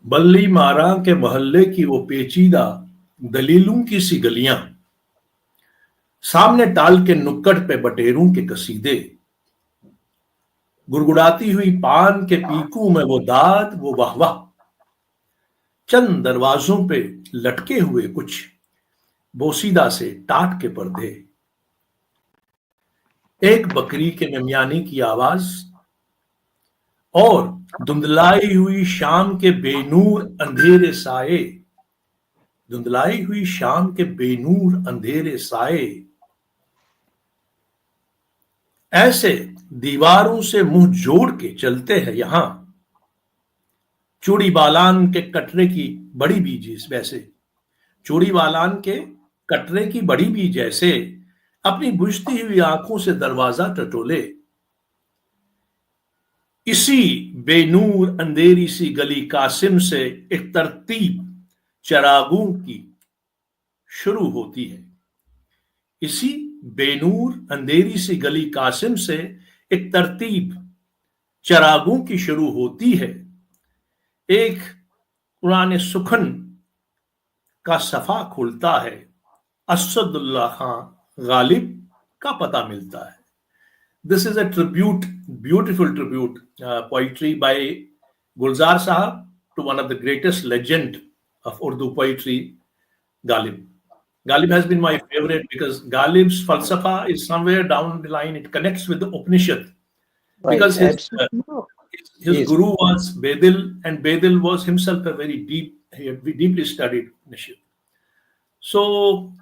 बल्ली मारा के मोहल्ले की वो पेचीदा दलीलों की सी गलियां, सामने टाल के नुक्कड़ पे बटेरों के कसीदे, गुड़गुड़ाती हुई पान के पीकू में वो दाद वो वाहवाह, चंद दरवाजों पे लटके हुए कुछ बोसीदा से टाट के पर्दे, एक बकरी के मिमियाने की आवाज और धुंधलाई हुई शाम के बेनूर अंधेरे साए, धुंधलाई हुई शाम के बेनूर अंधेरे साए, ऐसे दीवारों से मुंह जोड़ के चलते हैं यहां, चूड़ी बालान के कटरे की बड़ी बीजी वैसे, चूड़ी बालान के कटरे की बड़ी बीज जैसे अपनी बुझती हुई आंखों से दरवाजा टटोले, इसी बेनूर अंधेरी सी गली कासिम से एक तरतीब चरागों की शुरू होती है, इसी बेनूर अंधेरी सी गली कासिम से एक तरतीब चरागों की शुरू होती है, एक पुराने सुखन का सफा खुलता है, असदुल्ला खां गालिब का पता मिलता है. This is a tribute, beautiful tribute, poetry by Gulzar Sahab to one of the greatest legend of Urdu poetry, Ghalib. Ghalib has been my favorite because Ghalib's falsafa is somewhere down the line. It connects with the Upanishad because his guru was Bedil, and Bedil was himself a very he had deeply studied Upanishad. So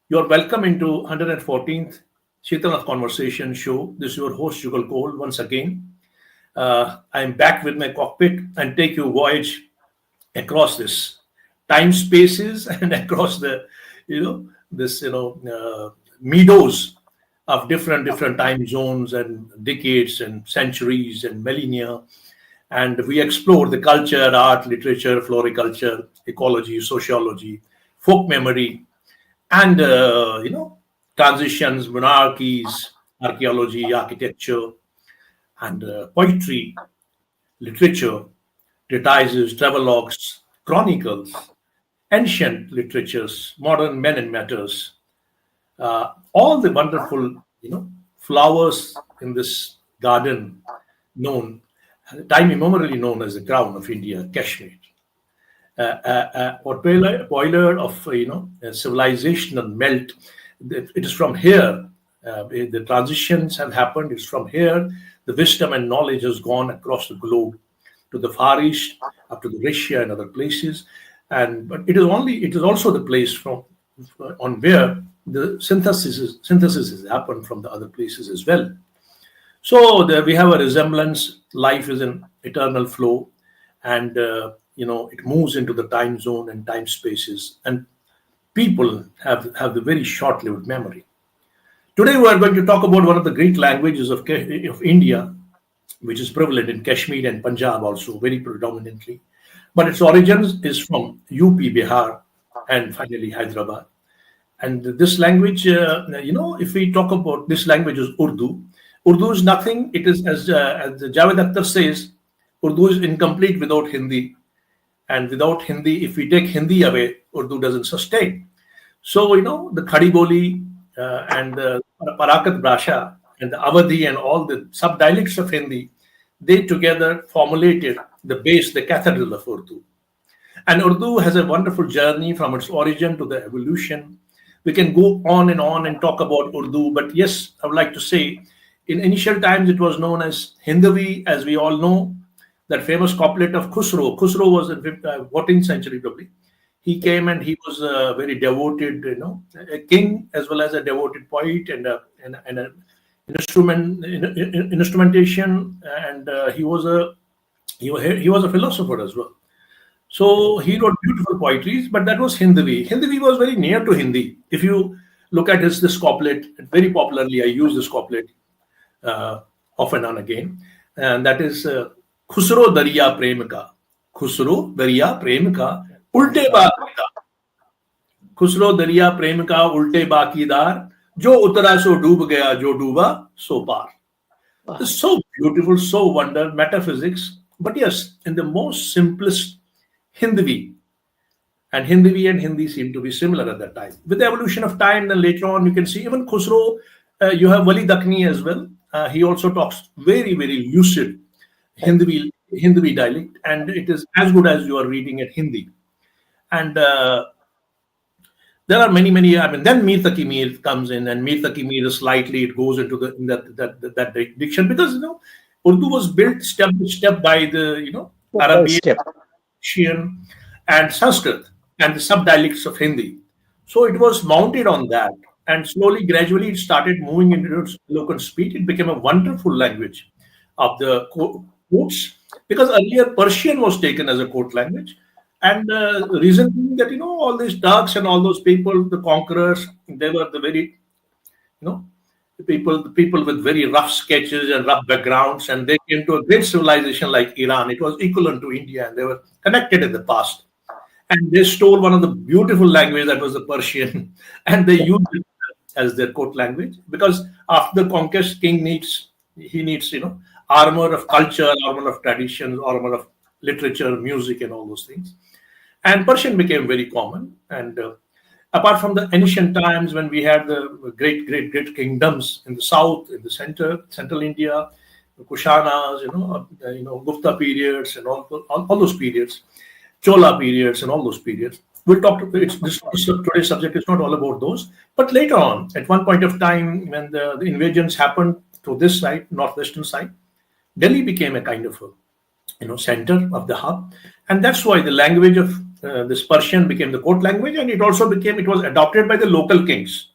you're welcome into 114th Sheetanath Conversation Show. This is your host, Jugal Koul, once again. I'm back with my cockpit and take you voyage across this time spaces and across the, meadows of different time zones and decades and centuries and millennia. And we explore the culture, art, literature, floriculture, ecology, sociology, folk memory, and, transitions, monarchies, archaeology, architecture, and poetry, literature, treatises, travelogues, chronicles, ancient literatures, modern men and matters, all the wonderful, flowers in this garden known, time immemorially known as the crown of India, Kashmir. Or boiler of, civilizational melt. It is from here the transitions have happened. It's from here the wisdom and knowledge has gone across the globe to the Far East, up to the Russia and other places. But it is also the place on where the synthesis has happened from the other places as well. So there we have a resemblance. Life is an eternal flow, and it moves into the time zone and time spaces, and people have the very short-lived memory. Today we are going to talk about one of the great languages of India, which is prevalent in Kashmir and Punjab also very predominantly, but its origins is from UP, Bihar, and finally Hyderabad. And this language, if we talk about this language, is Urdu. Urdu is nothing. It is, as Javed Akhtar says, Urdu is incomplete without Hindi. And without Hindi, if we take Hindi away, Urdu doesn't sustain. So, the Khadi Boli and the Parakat Bhasha and the Awadhi and all the sub-dialects of Hindi, they together formulated the base, the cathedral of Urdu. And Urdu has a wonderful journey from its origin to the evolution. We can go on and talk about Urdu, but yes, I would like to say, in initial times, it was known as Hindavi, as we all know. That famous couplet of Khusro. Khusro was in the 14th century probably. He came and he was a very devoted, a king as well as a devoted poet and an instrumentation, and he was a philosopher as well. So he wrote beautiful poetries, but that was Hindavi. Hindavi was very near to Hindi. If you look at this couplet, very popularly I use this couplet often and again, and that is. Khusro दरिया प्रेम का, खुसरो दरिया प्रेम का उल्टे बाकीदार, खुसरो दरिया प्रेम का उल्टे बाकीदार, जो उतरा सो डूब गया, जो डूबा सो पार. So beautiful, so wonder, metaphysics, but yes, in the most simplest Hindi. And Hindi seem to be similar at that time. With the evolution of time, then later on, you can see even Khusro, you have Wali Dakhni as well. He also talks very, very lucid Hindi dialect, and it is as good as you are reading it Hindi. And there are many, many. I mean, then Mir Taki Mir comes in, and Mir Taki Mir slightly it goes into that diction, because Urdu was built step by step by the Arabian, Persian, and Sanskrit, and the sub-dialects of Hindi. So it was mounted on that, and slowly, gradually, it started moving into its local speed. It became a wonderful language of the courts, because earlier Persian was taken as a court language, and the reason being that all these Turks and all those people, the conquerors, they were the very the people with very rough sketches and rough backgrounds, and they came to a great civilization like Iran. It was equivalent to India, and they were connected in the past. And they stole one of the beautiful language, that was the Persian, and they used it as their court language, because after the conquest, king needs armor of culture, armor of traditions, armor of literature, music, and all those things. And Persian became very common. And apart from the ancient times when we had the great kingdoms in the south, in the central India, the Kushanas, Gupta periods, and all those periods, Chola periods, and all those periods. We'll talk to today's subject is not all about those, but later on, at one point of time, when the invasions happened to this side, northwestern side, Delhi became a kind of center of the hub, and that's why the language of this Persian became the court language, and it was adopted by the local kings,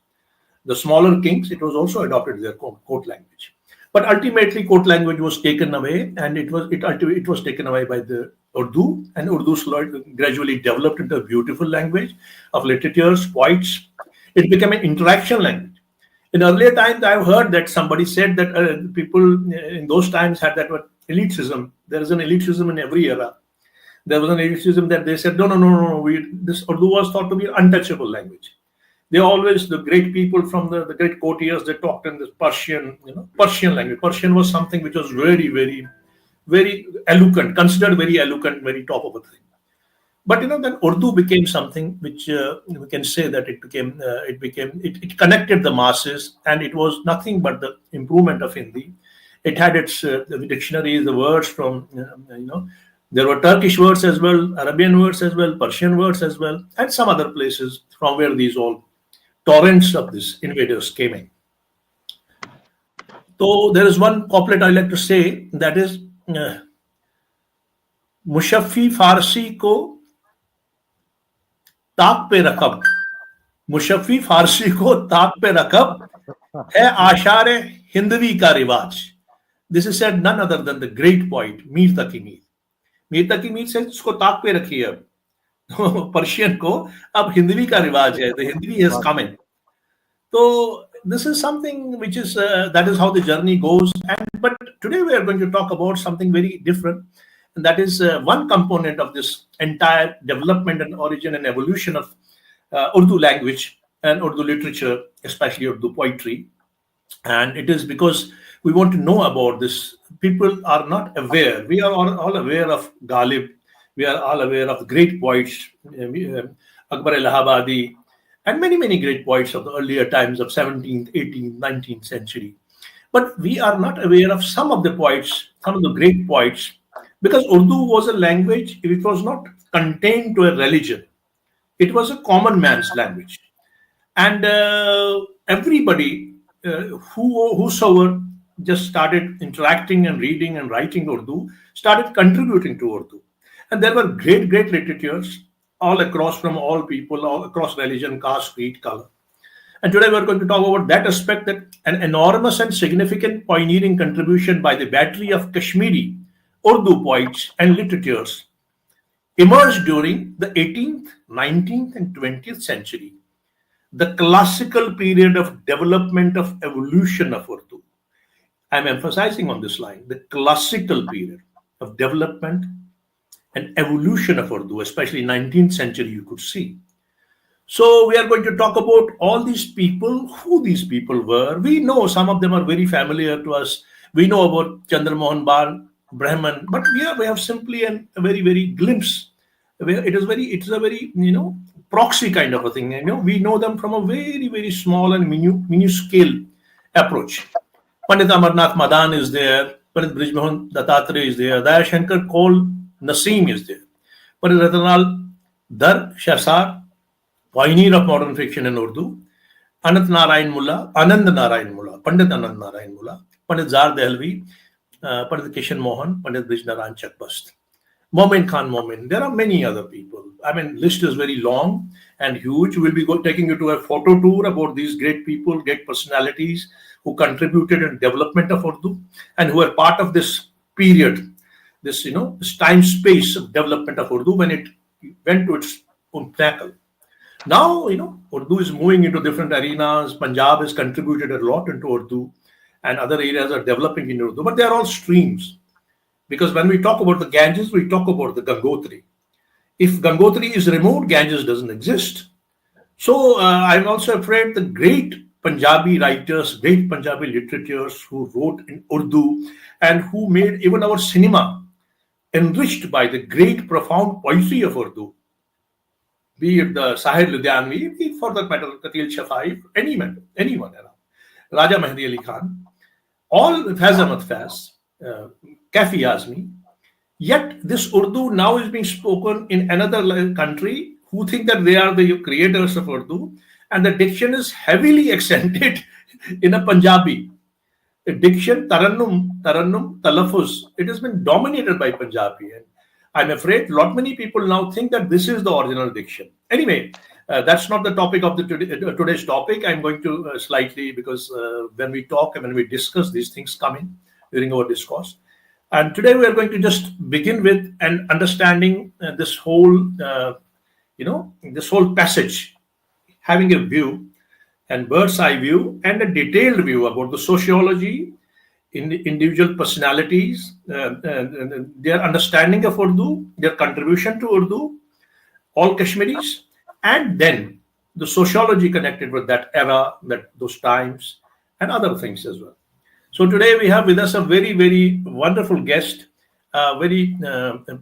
the smaller kings. It was also adopted their court language, but ultimately court language was taken away, and it was taken away by the Urdu, and Urdu gradually developed into a beautiful language of literatures, poets. It became an interaction language. In earlier times, I've heard that somebody said that people in those times had that word elitism. There is an elitism in every era. There was an elitism that they said, no, this Urdu was thought to be an untouchable language. The great people from the great courtiers, they talked in this Persian language. Persian was something which was very, very, very eloquent, considered very eloquent, very top of a thing. But then Urdu became something which we can say that it connected the masses, and it was nothing but the improvement of Hindi. It had its dictionaries, the words from there were Turkish words as well, Arabian words as well, Persian words as well, and some other places from where these all torrents of these invaders came in. So there is one couplet I like to say, that is Mushfiqur फारसी को ताक पे रकब, मुशफ़ी फारसी को ताक पे रकब है आशारे हिंदवी का रिवाज. This is said none other than the great poet Mir Taki Mir. Mir Taki Mir says इसको ताक पे रखिए अब पर्शियन को, अब हिंदवी का रिवाज है, the Hindi has come in. So this is something which is that is how the journey goes. But today we are going to talk about something very different, and that is one component of this entire development and origin and evolution of Urdu language and Urdu literature, especially Urdu poetry. And it is because we want to know about this. People are not aware. We are all aware of Ghalib. We are all aware of great poets, Akbar Allahabadi, and many, many great poets of the earlier times of 17th, 18th, 19th century. But we are not aware of some of the poets, some of the great poets, because Urdu was a language which was not contained to a religion. It was a common man's language. And everybody whosoever just started interacting and reading and writing Urdu started contributing to Urdu. And there were great, great literatures all across, from all people, all across religion, caste, creed, color. And today we're going to talk about that aspect, that an enormous and significant pioneering contribution by the battery of Kashmiri Urdu poets and literatures emerged during the 18th, 19th, and 20th century, the classical period of development of evolution of Urdu. I'm emphasizing on this line, the classical period of development and evolution of Urdu, especially 19th century, you could see. So we are going to talk about all these people, who these people were. We know some of them are very familiar to us. We know about Chandra Mohan Bal, Brahman, but we have simply a very, very glimpse where it's a very, proxy kind of a thing. We know them from a very, very small and minuscule approach. Pandit Amarnath Madan is there, Pandit Brijmohan Dattatreya is there, Dayashankar Kaul Naseem is there, Pandit Ratanlal Dar Shahsar, pioneer of modern fiction in Urdu, Anand Narayan Mullah, Pandit Anand Narayan Mullah, Pandit Zar Dehlvi, Pandit Kishan Mohan, Pandit Bijnaran Chakbast, Momin Khan Momin. There are many other people. I mean, list is very long and huge. We'll be taking you to a photo tour about these great people, great personalities who contributed in development of Urdu and who are part of this period, this time space of development of Urdu when it went to its own pinnacle. Now, Urdu is moving into different arenas. Punjab has contributed a lot into Urdu, and other areas are developing in Urdu, but they are all streams. Because when we talk about the Ganges, we talk about the Gangotri. If Gangotri is removed, Ganges doesn't exist. So I'm also afraid the great Punjabi writers, great Punjabi literatures who wrote in Urdu and who made even our cinema enriched by the great, profound poetry of Urdu, be it the Sahir Ludhianvi, be for that matter, Katil Shafai, anyone around, Raja Mehdi Ali Khan, all Faiz Ahmad Faiz, Kafi Azmi. Yet this Urdu now is being spoken in another country who think that they are the creators of Urdu, and the diction is heavily accented in a Punjabi. The diction, tarannum, talaffuz, it has been dominated by Punjabi. And I'm afraid many people now think that this is the original diction. Anyway, that's not the topic of today's topic. I'm going to slightly, because when we talk and when we discuss, these things come in during our discourse. And today we are going to just begin with an understanding this whole passage, having a view and bird's eye view and a detailed view about the sociology, in the individual personalities, their understanding of Urdu, their contribution to Urdu, all Kashmiris, and then the sociology connected with that era, those times, and other things as well. So today we have with us a very, very wonderful guest, a very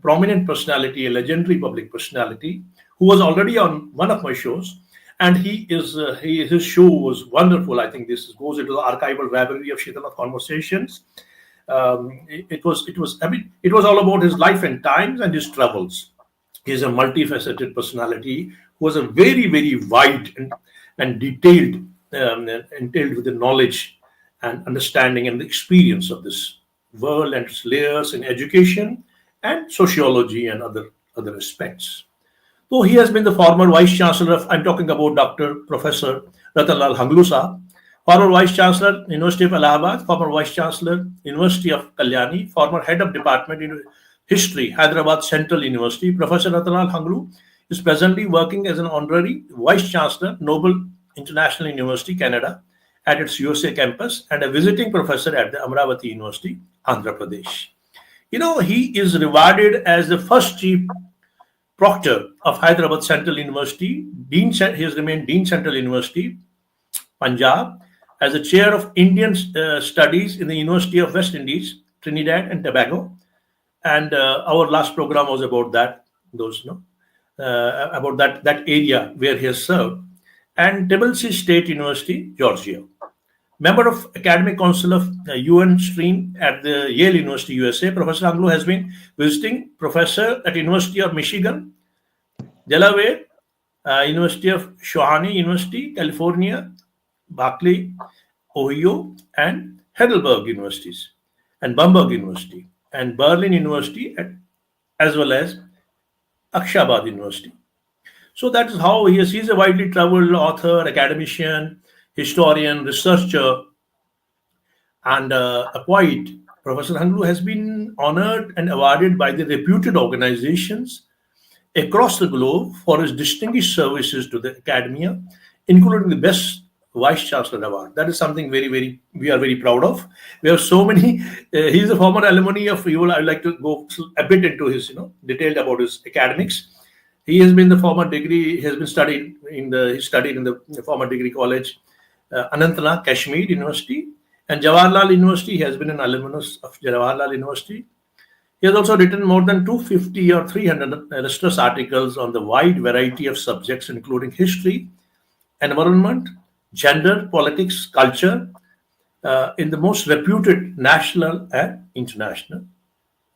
prominent personality, a legendary public personality, who was already on one of my shows. And his show was wonderful. I think this goes into the archival library of Shitanath Conversations. It was all about his life and times and his travels. He is a multifaceted personality who was a very, very wide and detailed, entailed with the knowledge and understanding and the experience of this world and its layers in education and sociology and other aspects. So he has been the former Vice Chancellor of, I'm talking about Dr. Professor Ratanlal Hangloo Sahab, former Vice Chancellor, University of Allahabad, former Vice Chancellor, University of Kalyani, former Head of Department in History, Hyderabad Central University. Professor Ratanlal Hangloo is presently working as an honorary Vice Chancellor, Noble International University, Canada, at its USA campus, and a visiting professor at the Amravati University, Andhra Pradesh. He is rewarded as the first Chief Proctor of Hyderabad Central University. He has remained Dean Central University, Punjab, as the Chair of Indian Studies in the University of West Indies, Trinidad and Tobago. And our last program was about that, about that area where he has served. And Tbilisi State University, Georgia. Member of Academic Council of UN Stream at the Yale University, USA, Professor Hangloo has been visiting professor at University of Michigan, Delaware, University of Shoshone University, California, Berkeley, Ohio, and Heidelberg Universities, and Bamberg University, and Berlin University, as well as Akshabad University. So that is how he is. He's a widely traveled author, academician, historian, researcher, and a poet. Professor Hangloo has been honored and awarded by the reputed organizations across the globe for his distinguished services to the academia, including the Best Vice Chancellor Award. That is something we are very proud of. We have so many. He is a former alumni of UL. I would like to go a bit into his, detailed about his academics. He has been the former degree. He has been studied in the former degree college, Anantnag, Kashmir University, and Jawaharlal University. He has been an alumnus of Jawaharlal University. He has also written more than 250 or 300 illustrious articles on the wide variety of subjects, including history, environment, gender, politics, culture, in the most reputed national and international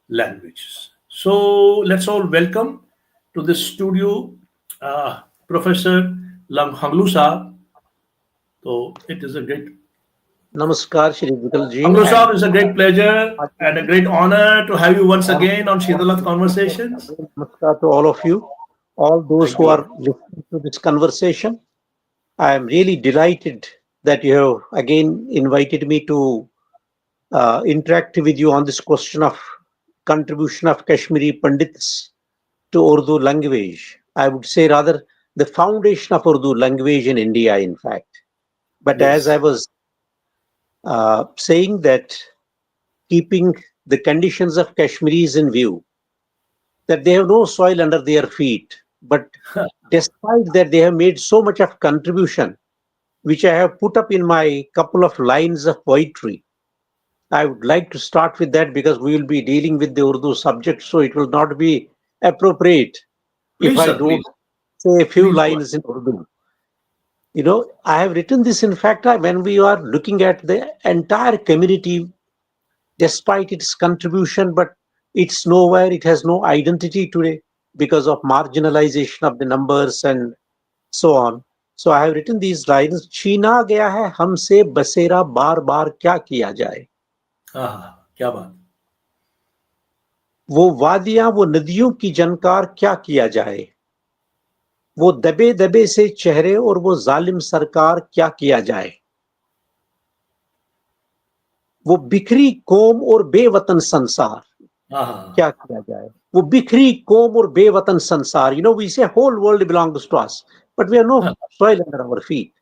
languages. So let's all welcome to this studio Professor Hangloo Saab. So it is a great Namaskar, Shri Jugal ji, Hangloo and Saab, it's a great pleasure and a great honor to have you once again on Shidalat Conversations. namaskar to all of you, all those Thank who you. are listening to this conversation. I am really delighted that you have again invited me to interact with you on this question of contribution of Kashmiri Pandits to Urdu language. I would say rather the foundation of Urdu language in India, in fact. But as I Yes. was saying that keeping the conditions of Kashmiris in view, that they have no soil under their feet. But despite that, they have made so much of contribution, which I have put up in my couple of lines of poetry. I would like to start with that because we will be dealing with the Urdu subject, so it will not be appropriate if Please, I sir, don't please. say a few Please go lines in Urdu. I have written this, in fact, when we are looking at the entire community, despite its contribution, but it's nowhere, it has no identity today because of marginalization of the numbers and so on. So I have written these lines. छीना गया है हमसे बसेरा बार बार क्या किया जाए. क्या बात. वो वादियां वो नदियों की जनकार क्या किया जाए. वो दबे दबे से चेहरे और वो जालिम सरकार क्या किया जाए. वो बिखरी कौम और बेवतन संसार क्या किया जाए. वो बिखरी कौम और बेवतन संसार. We say whole world belongs to us, but we have no soil under our feet.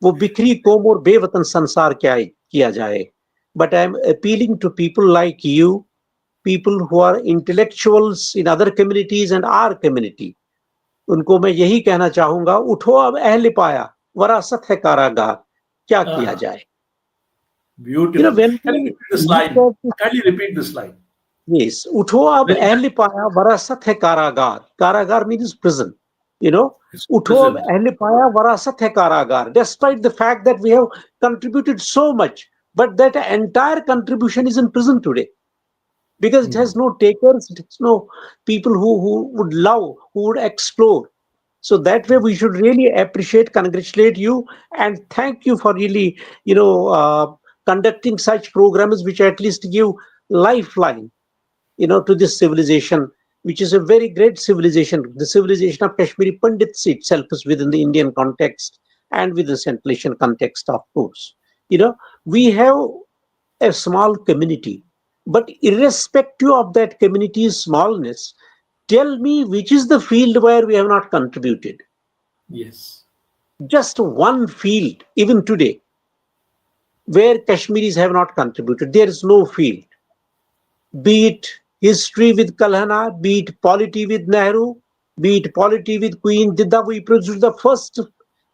वो बिखरी कौम और बेवतन संसार क्या किया जाए. But I am appealing to people like you, people who are intellectuals in other communities and our community. उनको मैं यही कहना चाहूंगा, उठो अब अहल पाया, वरासत है कारागार, क्या किया जाए. Beautiful. When Can you we repeat this look line? at this, Kindly repeat this line. yes, उठो अब अहल पाया, वरासत है कारागार. Kaраgar means prison. It's उठो अब present. अहल पाया, वरासत है कारागार. Despite the fact that we have contributed so much, but that entire contribution is in prison today. Because it has no takers, it has no people who would love, who would explore. So that way we should really appreciate, congratulate you, and thank you for really, conducting such programs which at least give lifeline, to this civilization, which is a very great civilization. The civilization of Kashmiri Pandits itself is within the Indian context and within the Central Asian context, of course. We have a small community, but irrespective of that community's smallness, tell me which is the field where we have not contributed. Yes. Just one field, even today, where Kashmiris have not contributed. There is no field. Be it history with Kalhana, be it polity with Nehru, be it polity with Queen Didda. We produced the first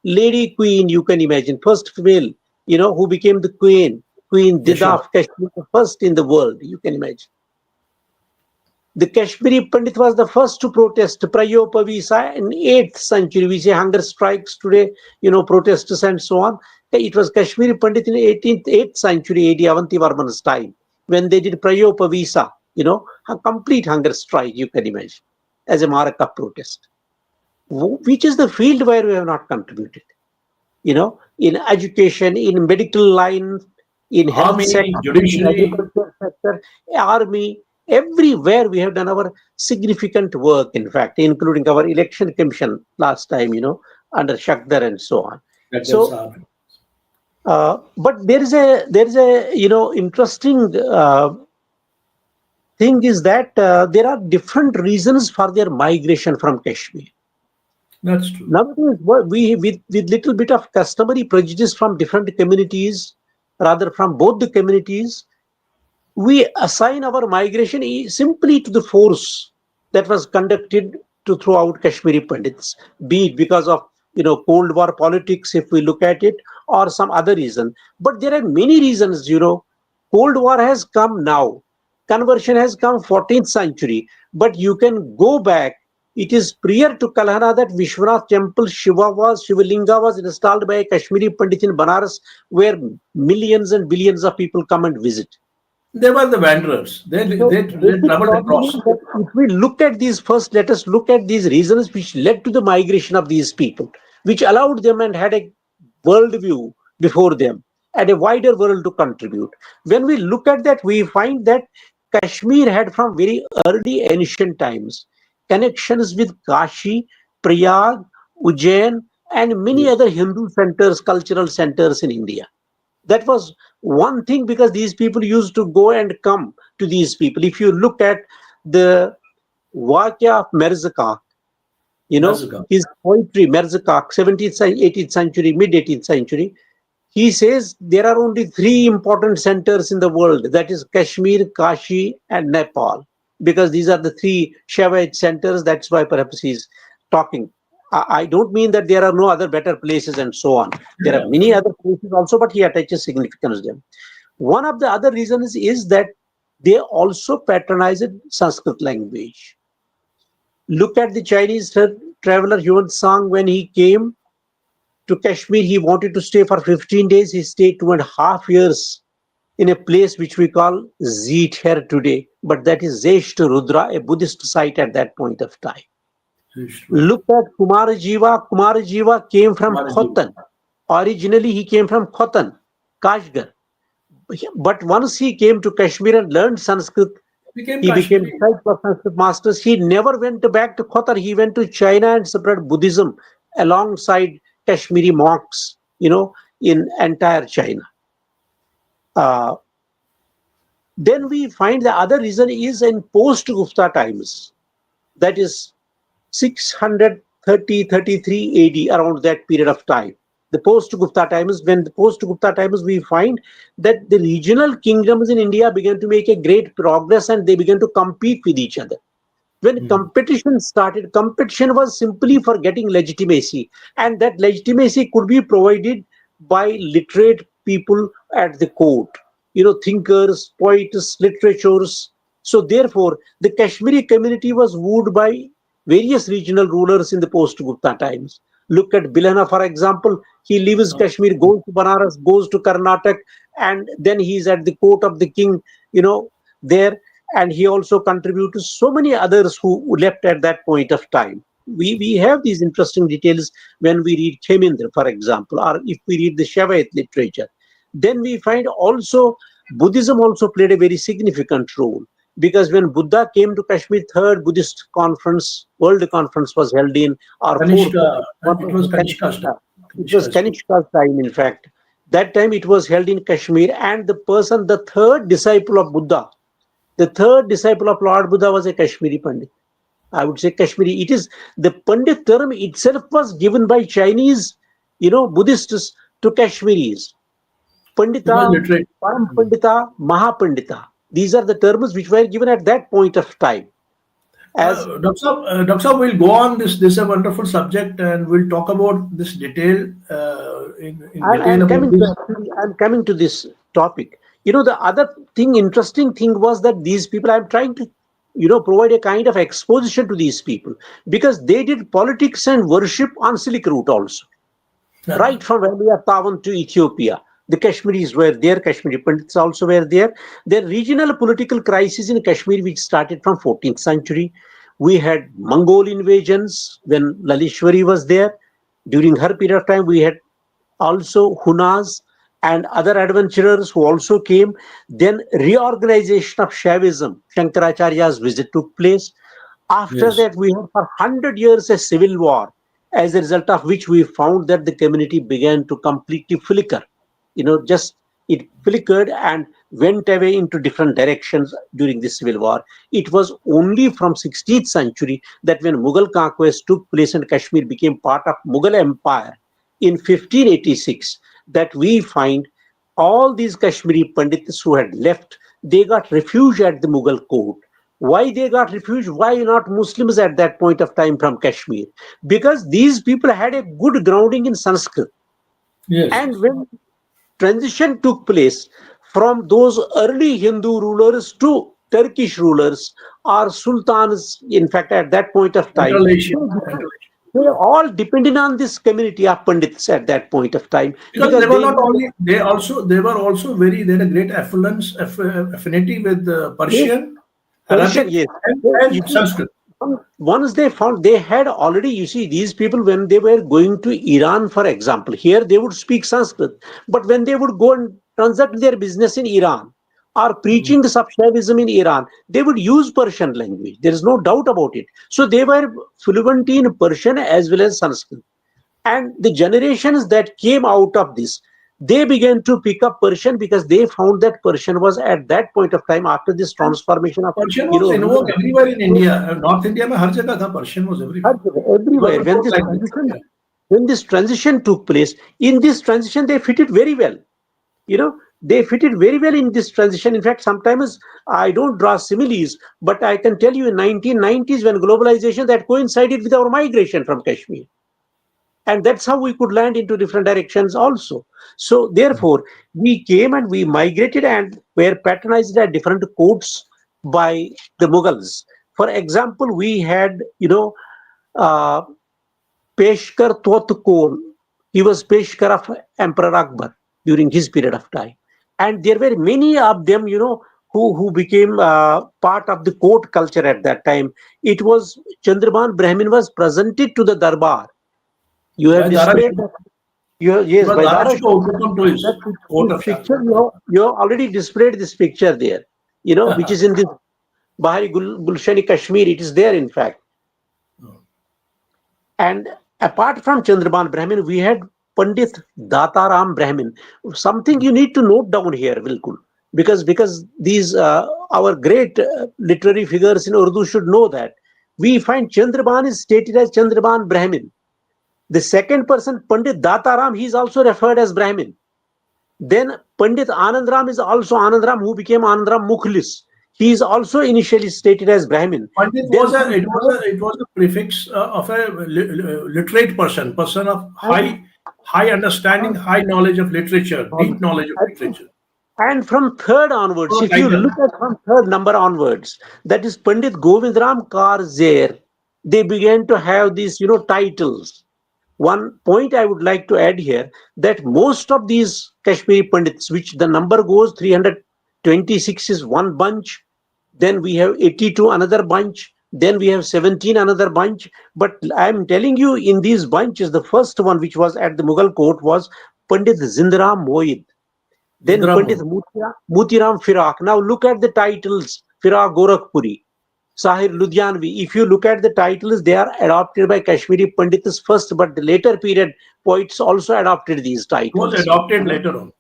lady queen, you can imagine, first female, who became the queen. Queen Didda Yashoda. of Kashmir, the first in the world, you can imagine. The Kashmiri Pandit was the first to protest Prayopavisa in 8th century. We say hunger strikes today, protests and so on. It was Kashmiri Pandit in 8th century AD, Avantivarman's time, when they did Prayopavisa, a complete hunger strike, you can imagine, as a mark of protest. Which is the field where we have not contributed? In education, in medical line, in health Army, sector, in judiciary. agriculture sector, army, everywhere we have done our significant work, in fact, including our election commission last time, under Shakdar and so on. So, but there is a interesting thing is that there are different reasons for their migration from Kashmir. That's true. Nowadays, we with little bit of customary prejudice from different communities, rather from both the communities, we assign our migration simply to the force that was conducted throughout Kashmiri Pandits, be it because of Cold War politics, if we look at it, or some other reason. But there are many reasons. Cold War has come now. conversion has come 14th century, but you can go back. It is prior to Kalhana that Vishwanath temple Shivalinga was installed by a Kashmiri Pandit in Banaras, where millions and billions of people come and visit. They were the wanderers. So They basic traveled problem is across. that if we look at these first, let us look at these reasons which led to the migration of these people, which allowed them and had a worldview before them and a wider world to contribute. When we look at that, we find that Kashmir had from very early ancient times connections with Kashi, Prayag, Ujjain, and many Yes. other Hindu centers, cultural centers in India. That was one thing, because these people used to go and come to these people. If you look at the Vakya of Merzakak, Mazaka. his poetry, Merzakak, 17th, 18th century, mid 18th century, he says there are only three important centers in the world, that is Kashmir, Kashi, and Nepal, because these are the three Shaivite centers. That's why perhaps he's talking. I don't mean that there are no other better places and so on. There Yeah, are yeah, many sure. other places also, but he attaches significance to them. One of the other reasons is that they also patronized Sanskrit language. Look at the Chinese traveler Yuan Sang. When he came to Kashmir, he wanted to stay for 15 days. He stayed 2.5 years in a place which we call Zeet here today, but that is Zesh Rudra, a Buddhist site at that point of time. Vishnu. Look at Kumarajiva. Kumarajiva came from Manajeev. Khotan. Originally, he came from Khotan, Kashgar. But once he came to Kashmir and learned Sanskrit, Became he became Kashmiri. disciple of Sanskrit masters. He never went back to Khotar. He went to China and spread Buddhism alongside Kashmiri monks, in entire China. Uh, then we find the other reason is in post-Gupta times, that is 630-33 AD, around that period of time. The post-Gupta times, when the post-Gupta times, we find that the regional kingdoms in India began to make a great progress and they began to compete with each other. When Hmm. competition started, competition was simply for getting legitimacy, and that legitimacy could be provided by literate people at the court, thinkers, poets, literatures. So therefore the Kashmiri community was wooed by various regional rulers in the post-Gupta times. Look at Bilana, for example. He leaves Oh, Kashmir, goes to Banaras, goes to Karnataka, and then he's at the court of the king, there. And he also contributed to so many others who left at that point of time. We have these interesting details when we read Khemendra, for example, or if we read the Shaivite literature. Then we find also Buddhism also played a very significant role, because when Buddha came to Kashmir, third Buddhist conference, world conference was held in, or fourth, Kanishka. one It was was the Kanishka's time. Kanishka. It was Kanishka's time. Kanishka's time, in fact. That time it was held in Kashmir, and the third disciple of Buddha, the third disciple of Lord Buddha was a Kashmiri Pandit. I would say Kashmiri. It is the Pandit term itself was given by Chinese, Buddhists to Kashmiris. He was Pandita, literate. Param Hmm. Pandita, Mahapandita. These are the terms which were given at that point of time. As Dr. Saab, we'll go on this is a wonderful subject, and we'll talk about this detail in detail I'm about coming to this. I'm coming to this topic. The other thing, interesting thing was that these people, I'm trying to, provide a kind of exposition to these people, because they did politics and worship on Silk Route also, right from Valley of Tawan to Ethiopia. The Kashmiris were there, Kashmiri Pandits also were there. The regional political crisis in Kashmir, which started from 14th century. We had Mongol invasions when Lalishwari was there. During her period of time, we had also Hunas and other adventurers who also came. Then reorganization of Shaivism, Shankaracharya's visit took place. After Yes. that, we had for 100 years a civil war, as a result of which we found that the community began to completely flicker. Just it flickered and went away into different directions during the civil war. It was only from 16th century that when Mughal conquest took place and Kashmir became part of Mughal Empire in 1586 that we find all these Kashmiri Pandits who had left, they got refuge at the Mughal court. Why they got refuge? Why not Muslims at that point of time from Kashmir? Because these people had a good grounding in Sanskrit. Yes. And when transition took place from those early Hindu rulers to Turkish rulers or sultans, in fact, at that point of time, Central Asia. Central Asia. they all depended on this community of Pandits at that point of time, Because because they were they not were, only, they were also very, they had a great affinity with yes, Persian, Persian, Arabic, yes. You and see, Sanskrit. once they found, they had already, you see, these people, when they were going to Iran, for example, here they would speak Sanskrit, but when they would go and transact their business in Iran or Mm. preaching the Shaivism in Iran, they would use Persian language. There is no doubt about it. So they were fluent in Persian as well as Sanskrit. And the generations that came out of this, they began to pick up Persian because they found that Persian was at that point of time, after this And transformation of, Persian was invoked ruler, everywhere in India. North India में हर जगह था, Persian was everywhere. It was everywhere. the core language. Yeah. When this transition took place, in this transition they fitted very well. They fitted very well in this transition. In fact, sometimes I don't draw similes, but I can tell you in 1990s, when globalization, that coincided with our migration from Kashmir, and that's how we could land into different directions also. So therefore we came and we migrated and were patronized at different courts by the Mughals. For example, we had uh, Peshkar Tot Koul. He was Peshkar of Emperor Akbar during his period of time. And there were many of them, who became part of the court culture at that time. It was Chandraban Brahmin was presented to the Darbar. You have By Dara displayed that. Yes, Because by Dara Dara Shikoh took him to his that court this of picture, Shah. you have already displayed this picture there, which is in this Bahari Gulshani Kashmir. It is there, in fact. And apart from Chandraban Brahmin, we had Pandit Dataram Brahmin. Something you need to note down here, Vilkul, because these our great literary figures in Urdu should know that. We find Chandraban is stated as Chandraban Brahmin. The second person, Pandit Dataram, he is also referred as Brahmin. Then Pandit Anandram is also Anandram, who became Anandram Mukhlis. He is also initially stated as Brahmin. Pandit Then was it was a prefix of a literate person of high understanding, high knowledge of literature, deep knowledge of literature. and from third onwards, So if you title. look at from third number onwards, that is Pandit Govindram Karzer, they began to have these, titles. One point I would like to add here, that most of these Kashmiri Pandits, which the number goes 326 is one bunch, then we have 82 another bunch, then we have 17 another bunch. But I'm telling you, in these bunches, the first one which was at the Mughal court was Pandit Zindaram Moid. Then Jindra Pandit Mohi. Mutiram Firak. Now look at the titles. Firak Gorakhpuri, Sahir Ludhianvi. If you look at the titles, they are adopted by Kashmiri Pandits first, but the later period poets also adopted these It was titles. adopted later on.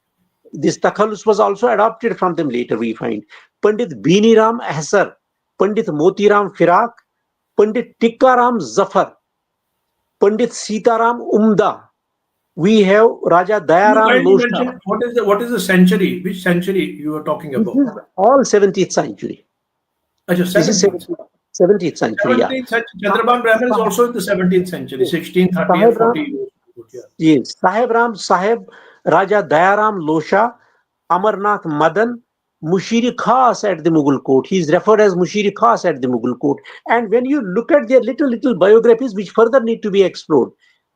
This Takhalus was also adopted from them later, we find. Pandit Biniram Ahsar, Pandit Motiram Firak, Pandit Tikkaram Zafar, Pandit Sitaram Umda. We have Raja Can you Dayaram kindly Losha. mention what is the century? Which century you were talking This about? is all 17th century. Achha, This is 17th. 17th century, yeah. 17th century. Chandraban Brahmin is also in the 17th century, 16, 30, and Sahib Ram, 40 years. Yeah. yes, Sahib Ram Sahib, Raja Dayaram Losha, Amarnath Madan, Mushiri Khas at the Mughal court. He is referred as Mushiri Khas at the Mughal court. And when you look at their little biographies, which further need to be explored,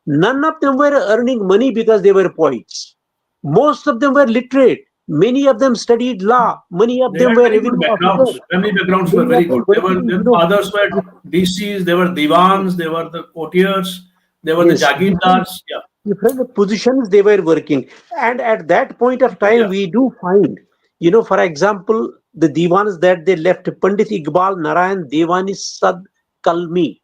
none of them were earning money because they were poets. Most of them were literate. Many of them studied law. Many of They them had were very good revenue backgrounds. officers. Family backgrounds were Many very of them good. working, Their fathers were DCs, they were divans, they were the courtiers, they were the yes, jagirdars. Yeah, different positions they were working. And at that point of time, yeah. we do find, for example, the divans that they left, Pandit Iqbal Narayan Devani Sad Kalmi.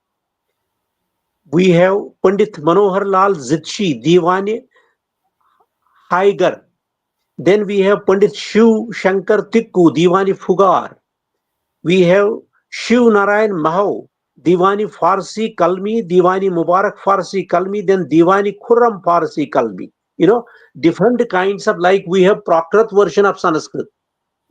We have Pandit Manohar Lal Zitshi Divani Haigar. Then we have Pandit Shiv Shankar Tikku Divani Fugar. We have Shiv Narayan Mahau, Diwani Farsi Kalmi, Diwani Mubarak Farsi Kalmi, then Diwani Khurram Farsi Kalmi. Different kinds of, like we have Prakrit version of Sanskrit.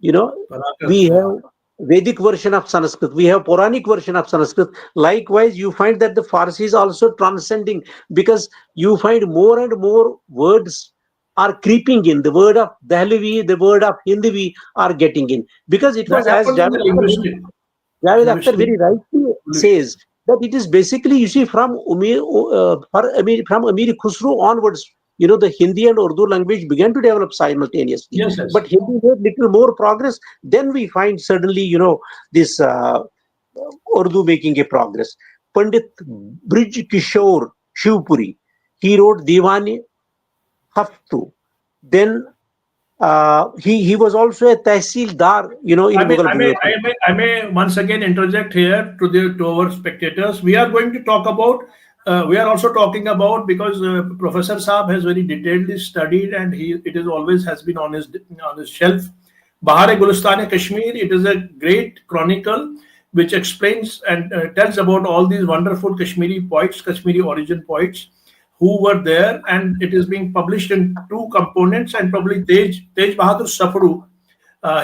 We Yeah. have Vedic version of Sanskrit. We have Puranic version of Sanskrit. Likewise, you find that the Farsi is also transcending, because you find more and more words are creeping in. The word of Dehlevi, the word of Hindivi are getting in. Because it That was, as happens in the linguistic. Javed Akhtar Linguistic very rightly evolution. says, that it is basically, you see, from from Amir Khusro onwards, the Hindi and Urdu language began to develop simultaneously. Yes, yes. But Hindi made little more progress. Then we find suddenly, this Urdu making a progress. Pandit Brij Kishore Shivpuri, he wrote Diwani Haftu. Then he was also a Tehsildar, in I may, Mughal I may, I bureaucracy. may, I may once again interject here to our spectators. We are going to talk about. We are also talking about, because Professor Saab has very detailedly studied, and it is always has been on his shelf. Bahar Gulistan Kashmir. It is a great chronicle which explains and tells about all these wonderful Kashmiri poets, Kashmiri origin poets, who were there, and it is being published in two components. And probably Tej Bahadur Safru,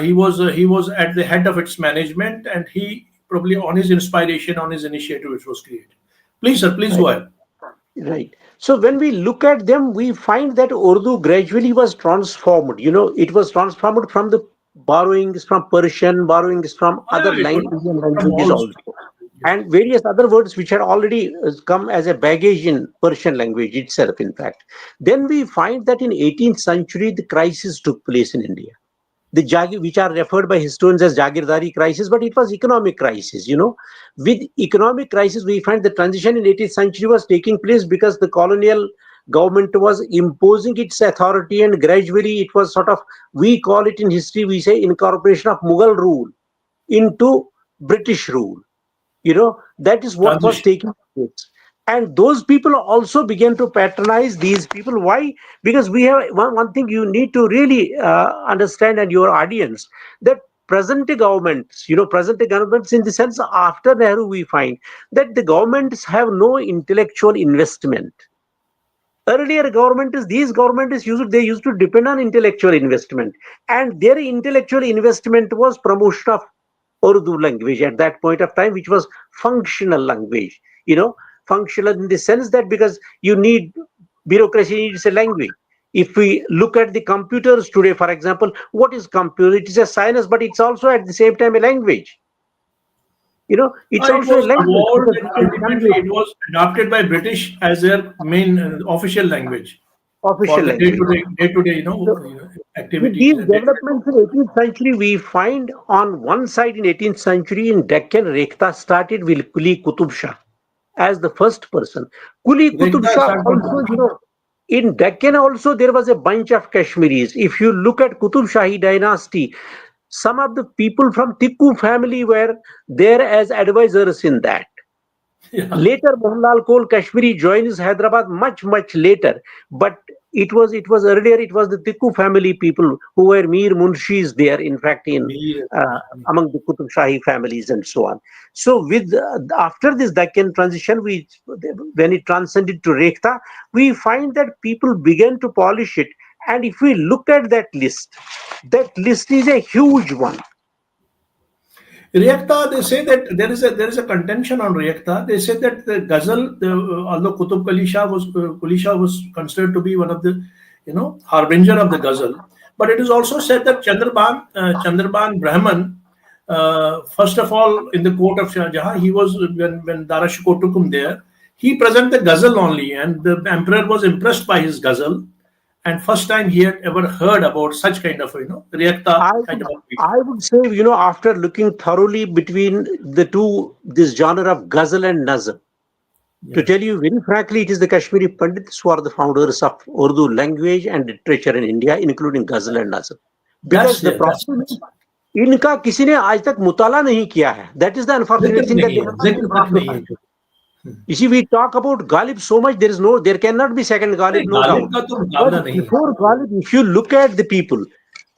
he was at the head of its management, and he probably on his inspiration, on his initiative, it was created. Please, sir, please go Right. ahead. Right. So when we look at them, we find that Urdu gradually was transformed. It was transformed from the borrowings from Persian, borrowings from Oh, other yeah, it would Indian from languages all. also, Yes. and various other words which had already come as a baggage in Persian language itself, in fact. Then we find that in 18th century, the crisis took place in India. The which are referred by historians as Jagirdari crisis, but it was economic crisis. With economic crisis, we find the transition in 18th century was taking place because the colonial government was imposing its authority, and gradually it was sort of, we call it in history, we say incorporation of Mughal rule into British rule. That is what was Transition. taking place. And those people also began to patronize these people. Why? Because we have one thing you need to really understand, and your audience, that present governments, in the sense after Nehru, we find that the governments have no intellectual investment. Earlier these governments used to depend on intellectual investment, and their intellectual investment was promotion of Urdu language at that point of time, which was functional language. Functional in the sense that, because you need bureaucracy needs a language. If we look at the computers today, for example, what is computer? It is a science, but it's also at the same time a language. It's It also a was language evolved, because and it can ultimately convey it was adopted by British as their main official language for official the language. day-to-day, So, with these activities and day-to-day. developments in 18th century, we find on one side in 18th century in Deccan, Rekhta started with Kuli Qutub Shah as the first person. Kuli Qutub Rekhta Shah start from also, in Deccan also there was a bunch of Kashmiris. If you look at Qutub Shahi dynasty, some of the people from Tikku family were there as advisors in that. yeah. Later, Mohanlal Koul Kashmiri joins Hyderabad much later, but it was earlier. It was the Tikku family people who were Mir Munshis there. In fact, in Me, among the Qutub Shahi families and so on. So, with after this Deccan transition, when it transcended to Rekhta, we find that people began to polish it. And if we look at that list is a huge one. Reacta, they say that there is a contention on Reacta. They say that the Ghazal, although Quli Shah was considered to be one of the harbinger of the Ghazal, but it is also said that Chandraban Brahman, first of all in the court of Shah Jahan, he was when Dara Shikoh took him there, he presented the Ghazal only, and the emperor was impressed by his Ghazal, and first time he had ever heard about such kind of Reacta I kind would, of a piece. I would say, after looking thoroughly between the two, this genre of ghazal and nazm, to Yes. tell you very frankly, it is the Kashmiri Pandits who are the founders of Urdu language and literature in India, including ghazal and nazm. Because the problem is, इनका किसी ने आज तक मुताला नहीं किया है. That is the unfortunate thing, that they have not been जिक्र तक brought to नहीं है. surface. You see, we talk about Ghalib so much, there cannot be second अरे Ghalib, no गालिब doubt. का तो But मुकाबला नहीं है. before Ghalib, if you look at the people,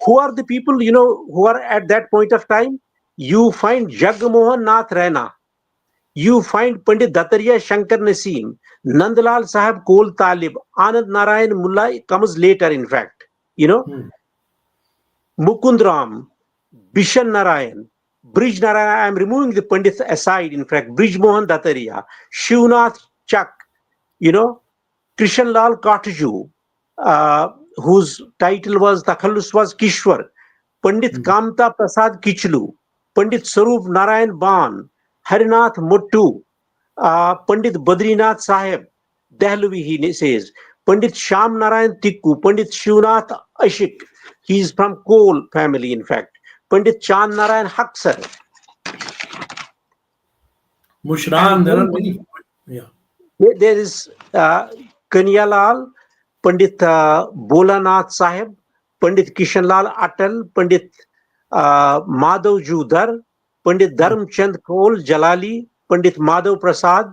who are the people, who are at that point of time, you find Jagmohan Nath Raina, you find Pandit Datariya Shankar Naseem, Nandlal Sahab Kol Talib, Anand Narayan Mullah comes later, in fact, Hmm. Mukund Ram, Bishan Narayan, Brij Narayan, I am removing the Pandits aside, in fact, Brij Mohan Datariya, Shivnath Chak, Krishan Lal Katju, whose title was Takhallus was Kishwar, Pandit Kamta Prasad Kichlu, Pandit Sarup Narayan Ban, Harinath Muttu, Pandit Badrinath Sahib, Dehlvi he says, Pandit Sham Narayan Tikku, Pandit Shivnath Ashik, he is from Koul family in fact, Pandit Chand Narayan Haksar. Mushran, there are many. Yeah. There is Kanyalal, Pandit Bolanath Sahib, Pandit Kishanlal Atal, Pandit Madhav Judhar, Pandit Dharmchand Koul Jalali, Pandit Madhav Prasad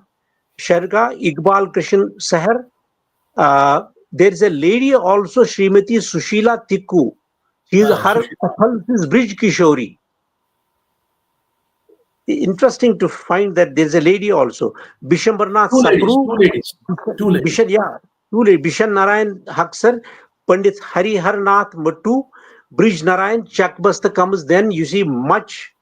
Sharga, Iqbal Krishan Sahar. There is a lady also, Srimati Sushila Tikku. Her is Brij Kishori. Interesting to find that there's a lady also. Bishambarnath Sapru. Two ladies. Bishan Narayan Haksar, Pandit Hariharnath Mattu, Brij Narayan Chakbasta comes then, you see, much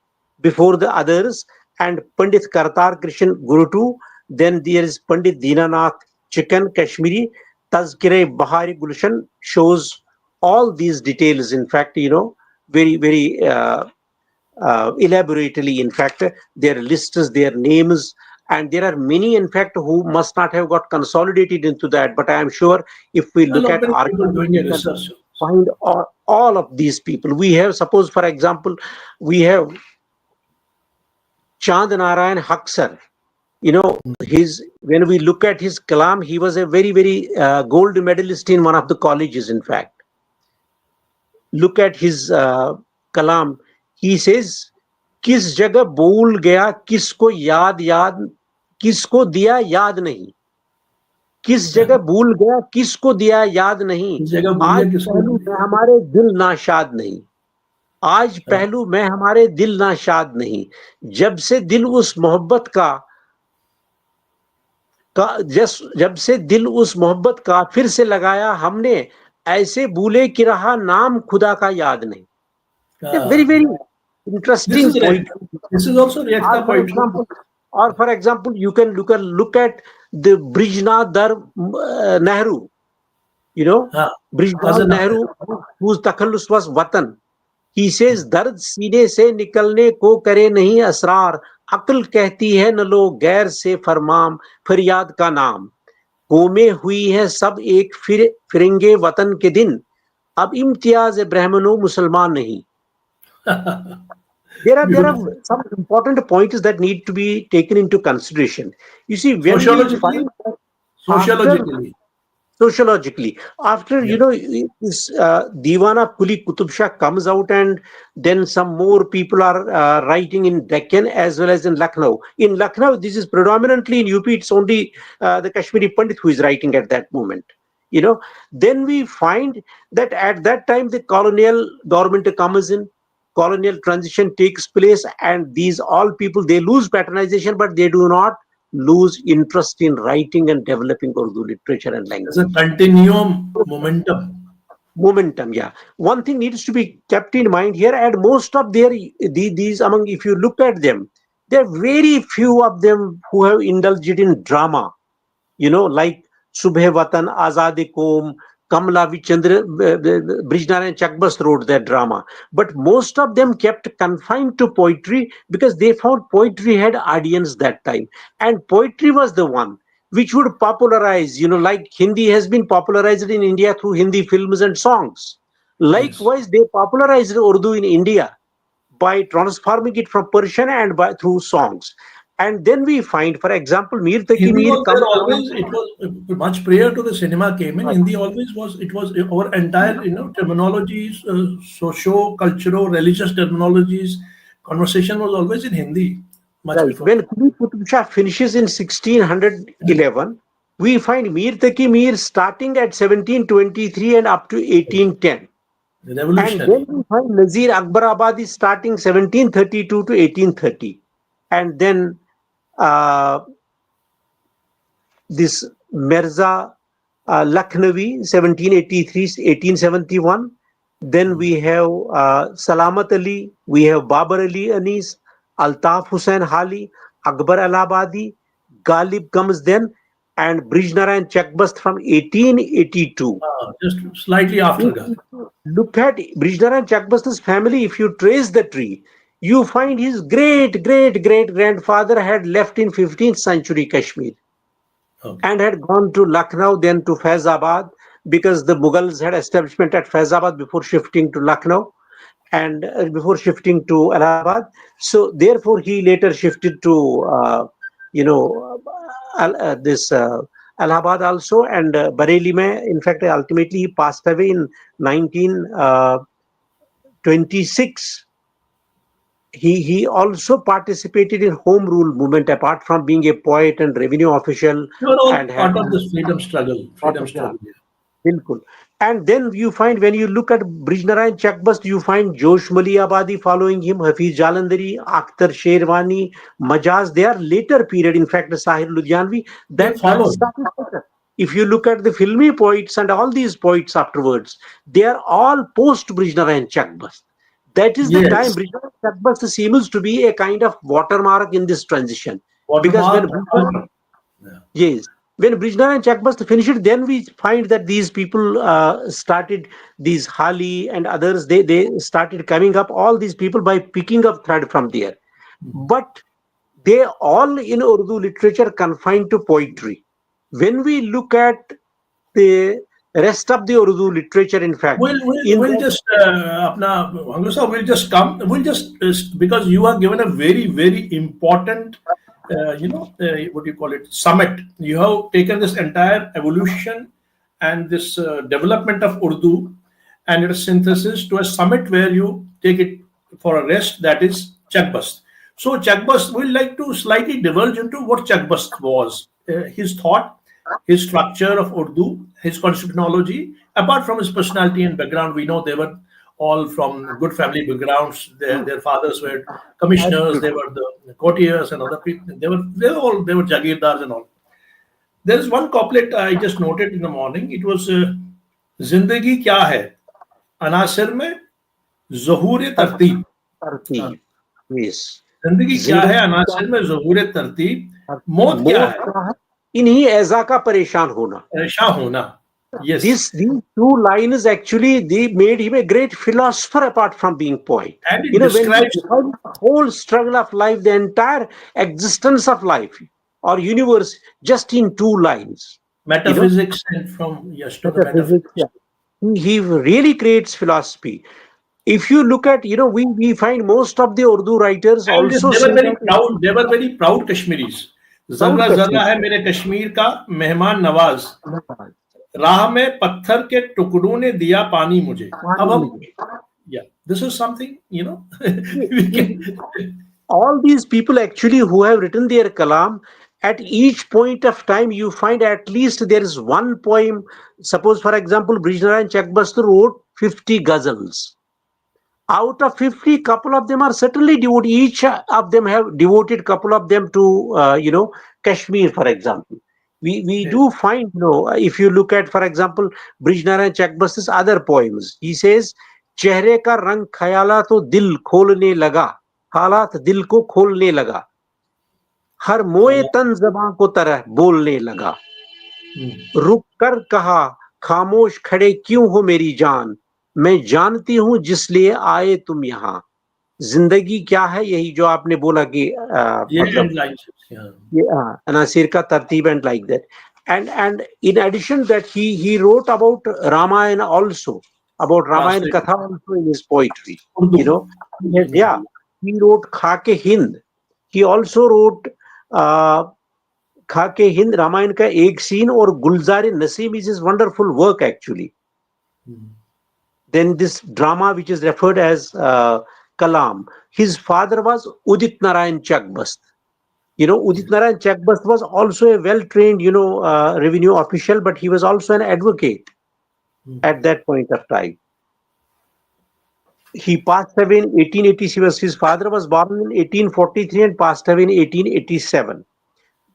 before the others, and Pandit Kartar Krishan Gurutu. Then there is Pandit Dinanath Chikan Kashmiri, Tazkire Bahari Gulshan shows all these details, in fact, very, very elaborately, in fact, their lists, their names, and there are many, in fact, who must not have got consolidated into that. But I am sure if we look at research, find all of these people. We have, suppose, for example, we have Chand Narayan Haksar. When we look at his kalam, he was a very, very gold medalist in one of the colleges, in fact. Look at his kalam. He says, किस जगह बोल गया किसको याद किसको दिया याद नहीं, किस जगह भूल गया किसको दिया याद नहीं, आज पहलू में हमारे दिल नाशाद नहीं, आज पहलू में हमारे दिल नाशाद नहीं, जब से दिल उस मोहब्बत जब से दिल उस मोहब्बत का फिर से लगाया हमने, ऐसे भूले कि रहा नाम खुदा का याद नहीं. Very, very interesting point. This is also Reacta point. Or for example, you can look at the Brijnath Nehru. Brijnath Nehru, whose takhallus was Watan. He says, दर्द सीने से निकलने को करे नहीं असरार, अक्ल कहती है न लो गैर से फरमाम फरियाद का नाम, कौमें हुई है सब एक फिरेंगे वतन के दिन, अब इम्तियाज ब्राह्मणों मुसलमान नहीं. There are some important points that need to be taken into consideration. You see, when sociologically, after this Diwana Kuli Qutub Shah comes out, and then some more people are writing in Deccan as well as in Lucknow. In Lucknow, this is predominantly in UP. It's only the Kashmiri Pandit who is writing at that moment. Then we find that at that time the colonial government comes in. Colonial transition takes place, and these all people, they lose patronization, but they do not lose interest in writing and developing Urdu literature and language. It's a continuum momentum. Yeah. One thing needs to be kept in mind here, and most of these among, if you look at them, there are very few of them who have indulged in drama, like Subhe Watan, Azadi Qom, Kamla Vichandra, Brijnarayan Chakbas wrote that drama. But most of them kept confined to poetry because they found poetry had audience that time. And poetry was the one which would popularize, like Hindi has been popularized in India through Hindi films and songs. Likewise, they popularized Urdu in India by transforming it from Persian and through songs. And then we find, for example, Mir Taki Mir comes always, it was much prior to the cinema came in. Hindi always was, it was our entire, terminologies, socio-cultural, religious terminologies, conversation was always in Hindi. Right. When Kuli Qutub Shah finishes in 1611, we find Mir Taki Mir starting at 1723 and up to 1810. Revolutionary. And then we find Nazir Akbarabadi starting 1732 to 1830. And then this Mirza Lakhnavi, 1783-1871. Then we have Salamat Ali, we have Babar Ali Anis, Altaf Hussain Hali, Akbar Allahabadi, Ghalib comes then. and Brijnarayan Chakbast from 1882. Just slightly after If Ghazi. you look at Brijnarayan Chakbast's family, if you trace the tree, you find his great great great grandfather had left in 15th century Kashmir Okay. and had gone to Lucknow, then to Faizabad, because the Mughals had establishment at Faizabad before shifting to Lucknow and before shifting to Allahabad. So therefore, he later shifted to you know this Allahabad also, and Bareilly mein. In fact, ultimately he passed away in 1926. He also participated in home rule movement apart from being a poet and revenue official, They were all and had part of this freedom struggle. Freedom yeah, struggle. Yeah. Bilkul. And then you find, when you look at Brijnarayan Chakbast, you find Josh Mali Abadi following him, Hafiz Jalandhari, Akhtar Sherwani, Majaz. They are later period. In fact, Sahir Ludhianvi, They that followed. started later. If you look at the filmy poets and all these poets afterwards, they are all post Brijnarayan Chakbast. That is the time Yes. Brijnarayan Chakbast seems to be a kind of watermark in this transition. Because when Watermark. Yeah. Yes. When Brijnar and Chakbast finished, then we find that these people started, these Hali and others, they started coming up, all these people, by picking up thread from there. But they all in Urdu literature confined to poetry. When we look at the rest of the Urdu literature, in fact, in We'll that, just apna Hangloo sir, we'll just because you are given a very important what do you call it, summit. You have taken this entire evolution and this development of Urdu and its synthesis to a summit where you take it for a rest, that is Chakbast. So Chakbast, we'll like to slightly divulge into what Chakbast was, his thought, his structure of Urdu, his constitutionology. Apart from his personality and background, we know they were all from good family backgrounds. Their fathers were commissioners, they were the courtiers and other people. They were jagirdars and all. There is one couplet I just noted in the morning. It was Zindagi kya hai? Anasir mein ज़हूर तरतीब. Tartib. Yes. जिंदगी क्या है जिंदगी क्या अनासिर में ज़हूर तरतीब. है? मौत क्या मौत है? क्या है? इन्हीं ऐजा का परेशान होना. ऐशा होना. Yes. These two lines actually, they made him a great philosopher apart from being poet. And it You know, when he describes defined the whole struggle of life, the entire existence of life or universe, just in two lines. You know, metaphysics and from yes to the metaphysics. metaphysics. Yeah. He really creates philosophy. If you look at, we find most of the Urdu writers And also they say were very that proud. They were very proud Kashmiris. proud Jarra Jarra Kashmir. है मेरे कश्मीर का मेहमान नवाज. राह में पत्थर के टुकड़ों ने दिया पानी मुझे. अब हम yeah, this is something we can. All these people actually who have written their kalam, at each point of time you find at least there is one poem. Suppose, for example, Brijnarayan Chakbast wrote 50 ghazals. Out of 50, couple of them are certainly devoted. Each of them have devoted couple of them to Kashmir, for example. We do find, if you look at, for example, Brijnarayan Chakbast's other poems, he says, चेहरे का रंग खयाला तो दिल खोलने लगा, हालात दिल को खोलने लगा, हर मोए तन ज़बां को तरह बोलने लगा, रुक कर कहा खामोश खड़े क्यों हो मेरी जान, मैं जानती हूं जिसलिए आए तुम यहाँ. जिंदगी क्या है, यही जो आपने बोला कि मतलब अनासिर का तरतीब and like that. And in addition that he wrote about Ramayana also, about Ramayana Katha also in his poetry. Urdu. Yeah, he wrote Khake Hind. He also wrote Khake Hind, Ramayana का एक scene, और Gulzar-e Naseem is his wonderful work actually. Then this drama which is referred as Kalam. His father was Udit Narayan Chakbast. Udit Narayan Chakbast was also a well-trained, revenue official, but he was also an advocate at that point of time. He passed away in 1880. His father was born in 1843 and passed away in 1887.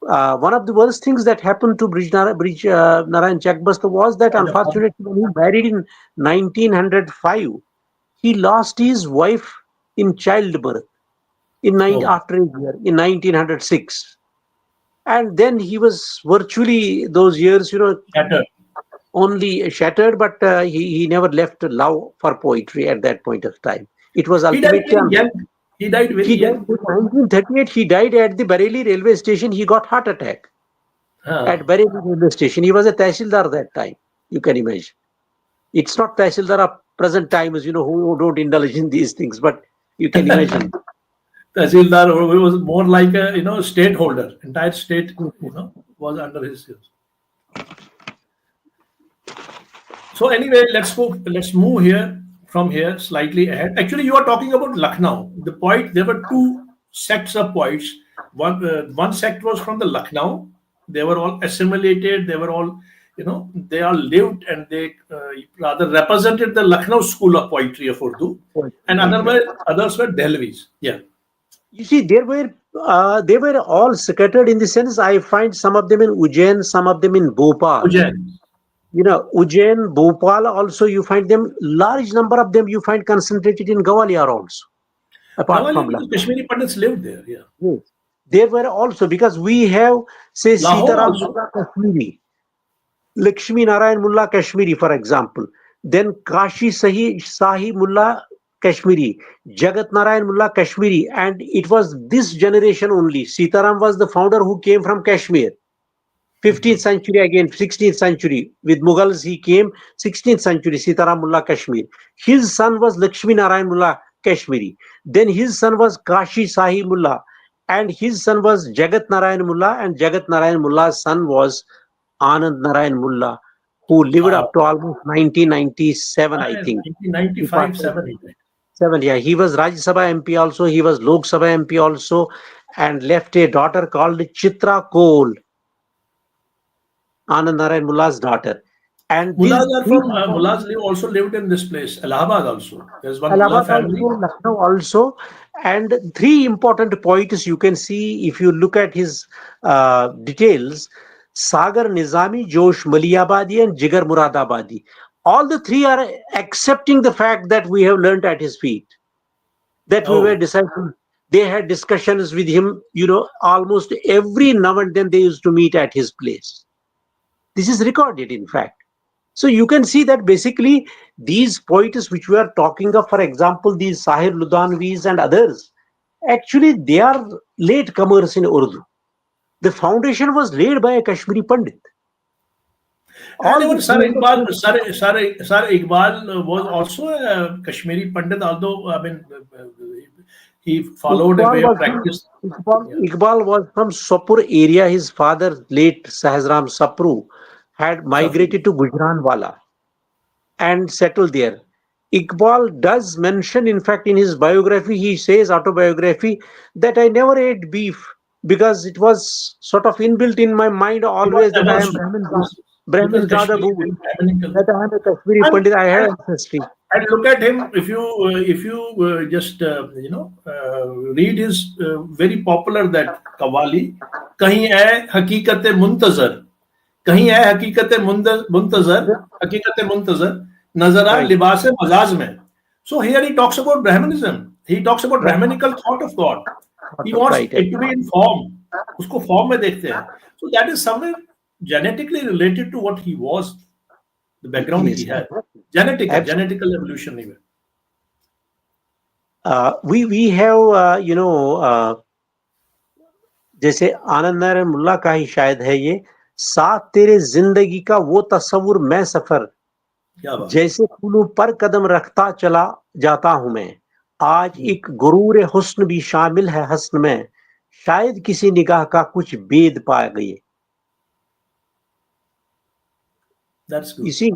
One of the worst things that happened to Narayan Chakbast was that, unfortunately, when he married in 1905, he lost his wife in childbirth after a year in 1906. And then he was virtually those years, Shattered. only shattered, but he never left love for poetry at that point of time. It was He died ultimately very young. He died very he died young. in 1938. He died at the Bareilly railway station. He got heart attack at Huh. Bareilly railway station. He was a Tehsildar that time. You can imagine. It's not Tehsildar of present times, who don't indulge in these things, but you can imagine. Tahsildar, who was more like a state holder. Entire state was under his use. So anyway, let's go. Let's move here from here slightly ahead. Actually, you are talking about Lucknow. The poet. There were two sects of poets. One sect was from the Lucknow. They were all assimilated. They were all they all lived and they rather represented the Lucknow school of poetry of Urdu, and others were Delvis. Yeah. You see, they were all scattered in the sense. I find some of them in Ujjain, some of them in Bhopal. Ujjain. Ujjain, Bhopal. Also, you find them. Large number of them you find concentrated in Gwalior also. Apart Gawalior, from because Lucknow. Kashmiri Pandits lived there. Yeah. Yes. There were also, because we have, say, Lahore Sitaram also. Mullah Kashmiri, Lakshmi Narayan Mullah Kashmiri, for example. Then Shahi Mullah Kashmiri, Jagat Narayan Mullah Kashmiri, and it was this generation only. Sitaram was the founder who came from Kashmir. 15th century again, 16th century. With Mughals he came, 16th century, Sitaram Mullah Kashmir. His son was Lakshmi Narayan Mullah Kashmiri. Then his son was Kashi Sahi Mullah. And his son was Jagat Narayan Mullah. And Jagat Narayan Mullah's son was Anand Narayan Mullah, who lived Wow. up to almost 1997, I think. 1995, 7. Seven, yeah. He was Rajya Sabha MP also. He was Lok Sabha MP also. And left a daughter called Chitra Koul, Anand Narayan Mullah's daughter. And these Mullahs are three from people, Mullahs also lived in this place, Allahabad also. There's one Mullah Allahabad family. also, Lucknow also, and three important poets you can see if you look at his details: Sagar Nizami, Josh Maliabadi, and Jigar Muradabadi. All the three are accepting the fact that we have learnt at his feet, that we were Oh, disciples. They had discussions with him, almost every now and then they used to meet at his place. This is recorded, in fact. So you can see that basically these poets which we are talking of, for example, these Sahir Ludhanvis and others, actually they are late comers in Urdu. The foundation was laid by a Kashmiri Pandit. and All even the 300 Sir Iqbal was also a Kashmiri Pandit, although he followed a Iqbal way of was practice. Yeah. Iqbal was from Sopur area. His father, late Sahasram Sapru, had Safri. migrated to Gujranwala and settled there. Iqbal does mention, in fact, in his biography, he says, autobiography, that I never ate beef because it was sort of inbuilt in my mind He was always that I never am so. Because Brahmin Kashmiri is Zada, very Brahminical. that I am a Kashmiri And, Pandit, I have and ancestry. And look at him. If you just read his very popular that qawwali, कहीं है हकीकत मुंतजर, कहीं है हकीकत मुंतजर, हकीकत मुंतजर नजरा Right, लिबास मजाज में. So here he talks about Brahmanism. He talks about right, Brahminical thought of God. He wants right. it to be in form. उसको form में देखते हैं. So that is somewhere genetically related to what he was, the background he Yes, had. absolutely. Genetical evolution even. We have, जैसे आनंद नारायण मुल्ला का ही शायद है ये, साथ तेरे जिंदगी का वो तस्वुर मैं सफर, क्या बात. जैसे फूलों पर कदम रखता चला जाता हूं मैं, आज एक गुरूर हुस्न भी शामिल है हस्न में, शायद किसी निगाह का कुछ भेद पा गए. That's You good. see,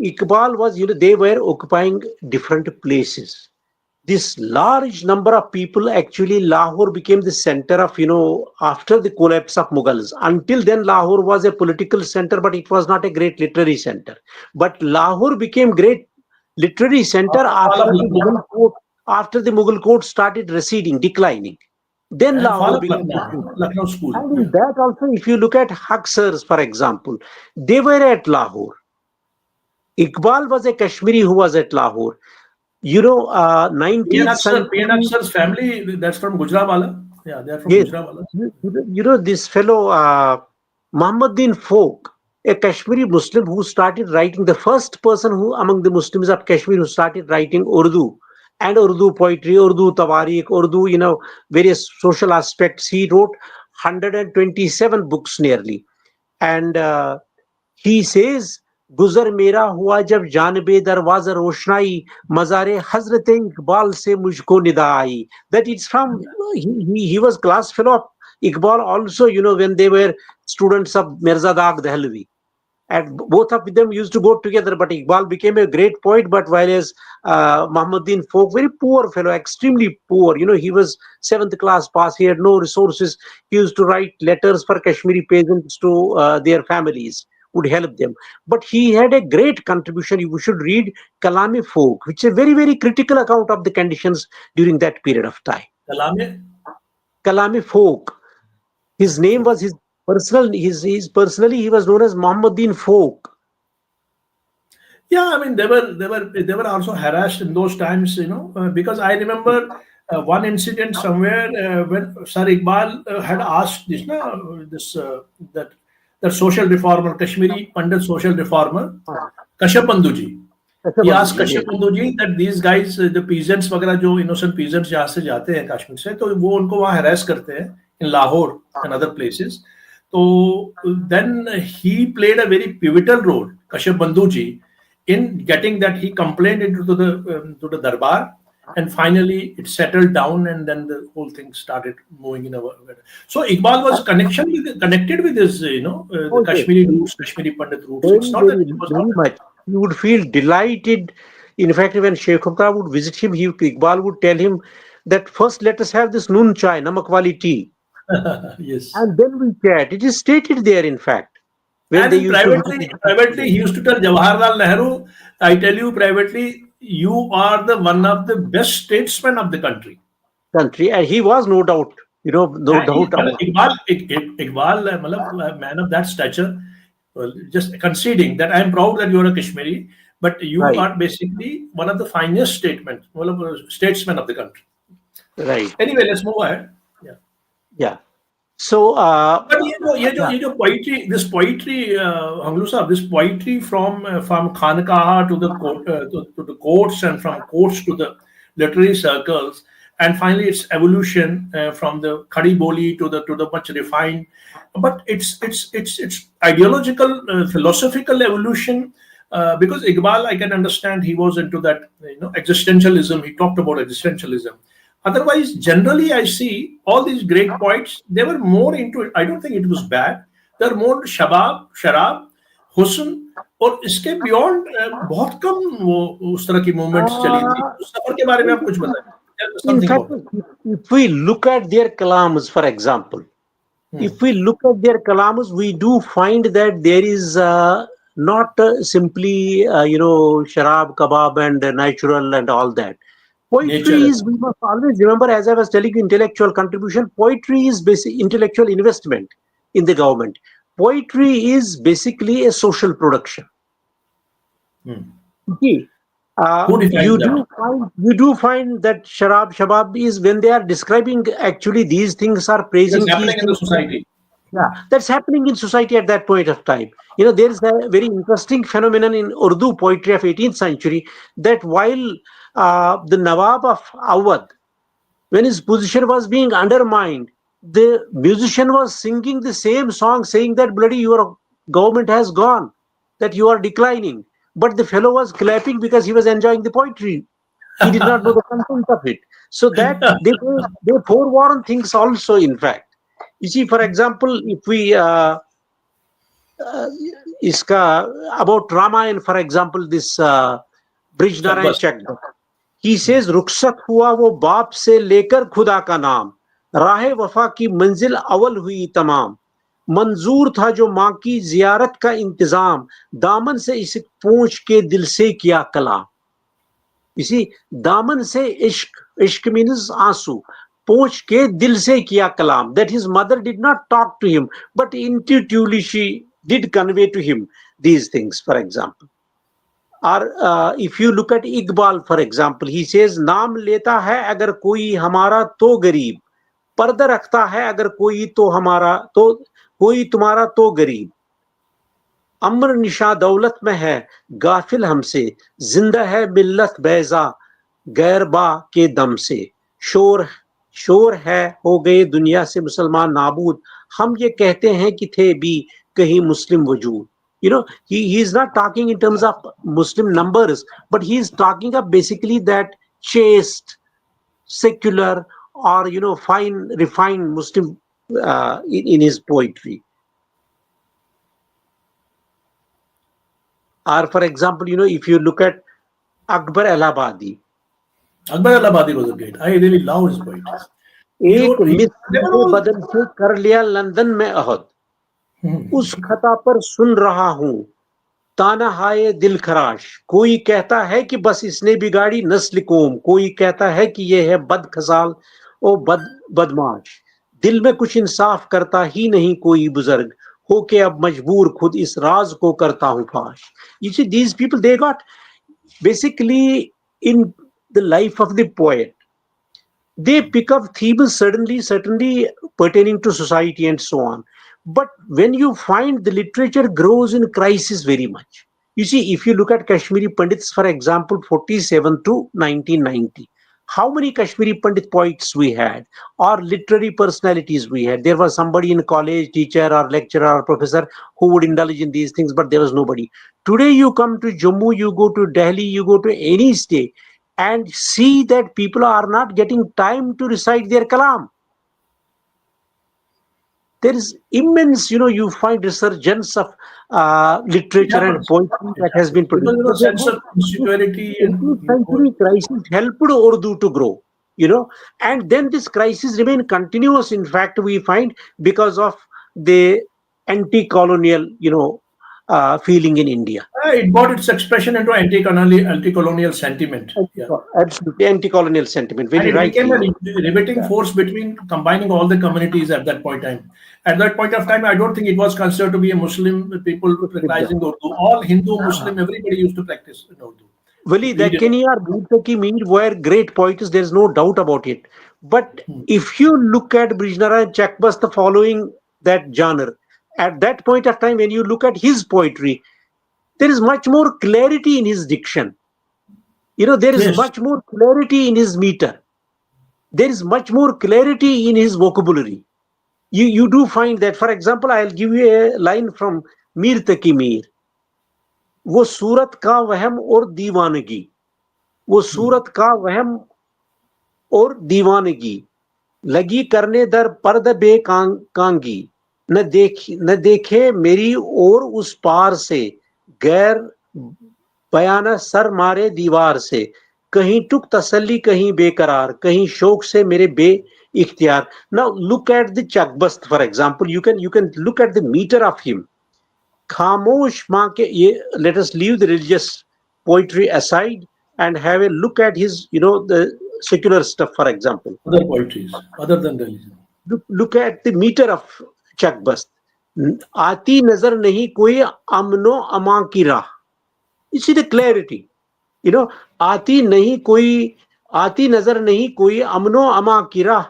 Iqbal was, they were occupying different places. This large number of people, actually Lahore became the center of, after the collapse of Mughals. Until then Lahore was a political center, but it was not a great literary center. But Lahore became great literary center After fall of Lucknow. after the Mughal court started receding, declining. Then And fall Lahore of began to Lucknow, grow. Lucknow school. And in Yeah. that also, if you look at Haksars, for example, they were at Lahore. Iqbal was a Kashmiri who was at Lahore. 19th PN century. Aksar's family, that's from Gujranwala. Yeah, they are from Yes, Gujranwala. you know this fellow Muhammaduddin Folk, a Kashmiri Muslim who started writing, the first person who among the Muslims of Kashmir who started writing Urdu and Urdu poetry, Urdu tawarikh, Urdu, various social aspects. He wrote 127 books nearly, and he says, गुजर मेरा हुआ जब जानबे दरवाजा रोशनाई मज़ारे हजरत इकबाल से मुझको निदा आई. That it's from he was class fellow of Iqbal also, when they were students of Mirza Dagh Dehlvi, and both of them used to go together. But Iqbal became a great poet, but whereas Muhammaduddin Folk, very poor fellow, extremely poor. He was seventh class pass. He had no resources. He used to write letters for Kashmiri peasants to their families, would help them. But he had a great contribution. You should read Kalame Folk, which is a very, very critical account of the conditions during that period of time. Kalame? Kalame Folk. His name was his personal. His personally he was known as Muhammaduddin Folk. Yeah, I mean they were also harassed in those times, because I remember one incident somewhere when Sir Iqbal had asked that social reformer, Kashmiri Pandit social reformer, Kashyap Bandhuji. He asked Kashyap Bandhuji that these guys, the peasants वगैरह जो innocent peasants यहाँ से जाते हैं कश्मीर से, तो वो उनको वहाँ harass करते हैं in Lahore and other places. So then he played a very pivotal role, Kashyap Bandhuji, in getting that. He complained it to the Darbar, and finally it settled down, and then the whole thing started moving in a way. So Iqbal was connected with his, the Kashmiri roots, Kashmiri Pandit roots. It's not that it was very much. You would feel delighted. In fact, when Sheikh Khumta would visit him, Iqbal would tell him that first let us have this noon chai, namak wali tea. Yes. And then we chat. It is stated there, in fact. And privately, he used to tell Jawaharlal Nehru, I tell you privately, you are the one of the best statesmen of the country. And he was, no doubt, no doubt. Iqbal, a man of that stature, just conceding that I am proud that you are a Kashmiri, but you are basically one of the finest statesmen of the country. Right. Anyway, let's move ahead. Yeah. So, but poetry, Hangloo Sahab, this poetry from Khankaha to the courts, and from courts to the literary circles, and finally its evolution from the Khadi Boli to the much refined, but it's ideological, philosophical evolution. Because Iqbal, I can understand, he was into that, existentialism. He talked about existentialism. Otherwise, generally, I see all these great poets, they were more into it. I don't think it was bad. They're more sharab, husn, और इसके beyond बहुत कम उस तरह की movements चली थी. उस सफर के बारे में आप कुछ बताएं. In fact, if we look at their kalams, for example, if we look at their kalams, we do find that there is not simply, sharab, kebab, and natural and all that. Poetry is, we must always remember, as I was telling you, intellectual contribution. Poetry is basic intellectual investment in the government. Poetry is basically a social production. Okay. You do find that shabab is when they are describing, actually these things are praising. That's happening in the society. Yeah, that's happening in society at that point of time. There is a very interesting phenomenon in Urdu poetry of 18th century that while the Nawab of Awadh, when his position was being undermined, the musician was singing the same song saying that bloody your government has gone, that you are declining. But the fellow was clapping because he was enjoying the poetry. He did not know the content of it. So that they forewarn things also, in fact. You see, for example, if we about Ramayana, for example, this Brij Narayan Chakda. He says, रुखसत हुआ वो बाप से लेकर खुदा का नाम, राहे वफा की मंजिल अवल हुई तमाम, मंजूर था जो माँ की जियारत का इंतजाम, दामन से इसे पूंछ के दिल से किया कलाम. You see, दामन से इश्क means आंसू, पूंछ के दिल से किया कलाम. That his mother did not talk to him, but intuitively she did convey to him these things, for example. Or if you look at Iqbal, for example, he says, नाम लेता है अगर कोई हमारा तो गरीब, पर्दा रखता है अगर कोई तो हमारा तो कोई तुम्हारा तो गरीब, अम्र निशा दौलत में है गाफिल हमसे, जिंदा है मिल्लत बैजा गैरबा के दम से, शोर शोर है हो गए दुनिया से मुसलमान नाबूद, हम ये कहते हैं कि थे भी कहीं मुस्लिम वजूद. You know, he is not talking in terms of Muslim numbers, but he is talking of basically that chaste, secular, or fine, refined Muslim in his poetry. Or, for example, if you look at Akbar Allahabadi, Akbar Allahabadi was a great. I really love his poetry. एक मिस्र बदन से कर लिया London में अहद, उस खता पर सुन रहा हूं ताना हाय दिल खराश, कोई कहता है कि बस इसने बिगाड़ी नस्ल कौम, कोई कहता है कि ये है बदखसाल ओ बदमाश, दिल में कुछ इंसाफ करता ही नहीं कोई बुजुर्ग, होके अब मजबूर खुद इस राज को करता हूं फाश. You see, these people, they got basically in the life of the poet, they pick up themes certainly pertaining to society and so on. But when you find the literature grows in crisis very much. You see, if you look at Kashmiri Pandits, for example, 47 to 1990, how many Kashmiri Pandit poets we had, or literary personalities we had? There was somebody in college, teacher or lecturer or professor who would indulge in these things, but there was nobody. Today you come to Jammu, you go to Delhi, you go to any state, and see that people are not getting time to recite their kalam. There is immense, you find resurgence of literature and poetry that has been produced. Because, sense of insecurity and 18th century crisis helped Urdu to grow, and then this crisis remained continuous. In fact, we find because of the anti-colonial, feeling in India. It brought its expression into anti-colonial sentiment. Yeah. Absolutely, anti-colonial sentiment. Very and it right. became a riveting force between combining all the communities at that point in time. At that point of time, I don't think it was considered to be a Muslim people practicing Urdu. All Hindu, Muslim, everybody used to practice in Urdu. Wali, Dakkani or Gurtaki Mir were great poets, there's no doubt about it. But if you look at Brijnara Chakbast following that genre, at that point of time, when you look at his poetry, there is much more clarity in his diction. There is much more clarity in his meter. There is much more clarity in his vocabulary. You do find that, for example, I'll give you a line from Mir Taki Mir. वो सूरत का वहम और दीवानगी, वो सूरत का वहम और दीवानगी, लगी करने दर पर्द बेकांगी, न देखे मेरी और उस पार से, गैर बयाना सर मारे दीवार से, कहीं टुक तसल्ली कहीं बेकरार, कहीं शौक से मेरे बे इख्तियार. Now look at the Chakbast, for example. You can look at the meter of him. खामोश माँ के ये, let us leave the religious poetry aside and have a look at his, the secular stuff, for example. Other poetries, other than religion. Look at the meter of Chakbast. आती नजर नहीं कोई अमनो अमा की राह. You see the clarity. आती नजर नहीं कोई अमनो अमा की राह,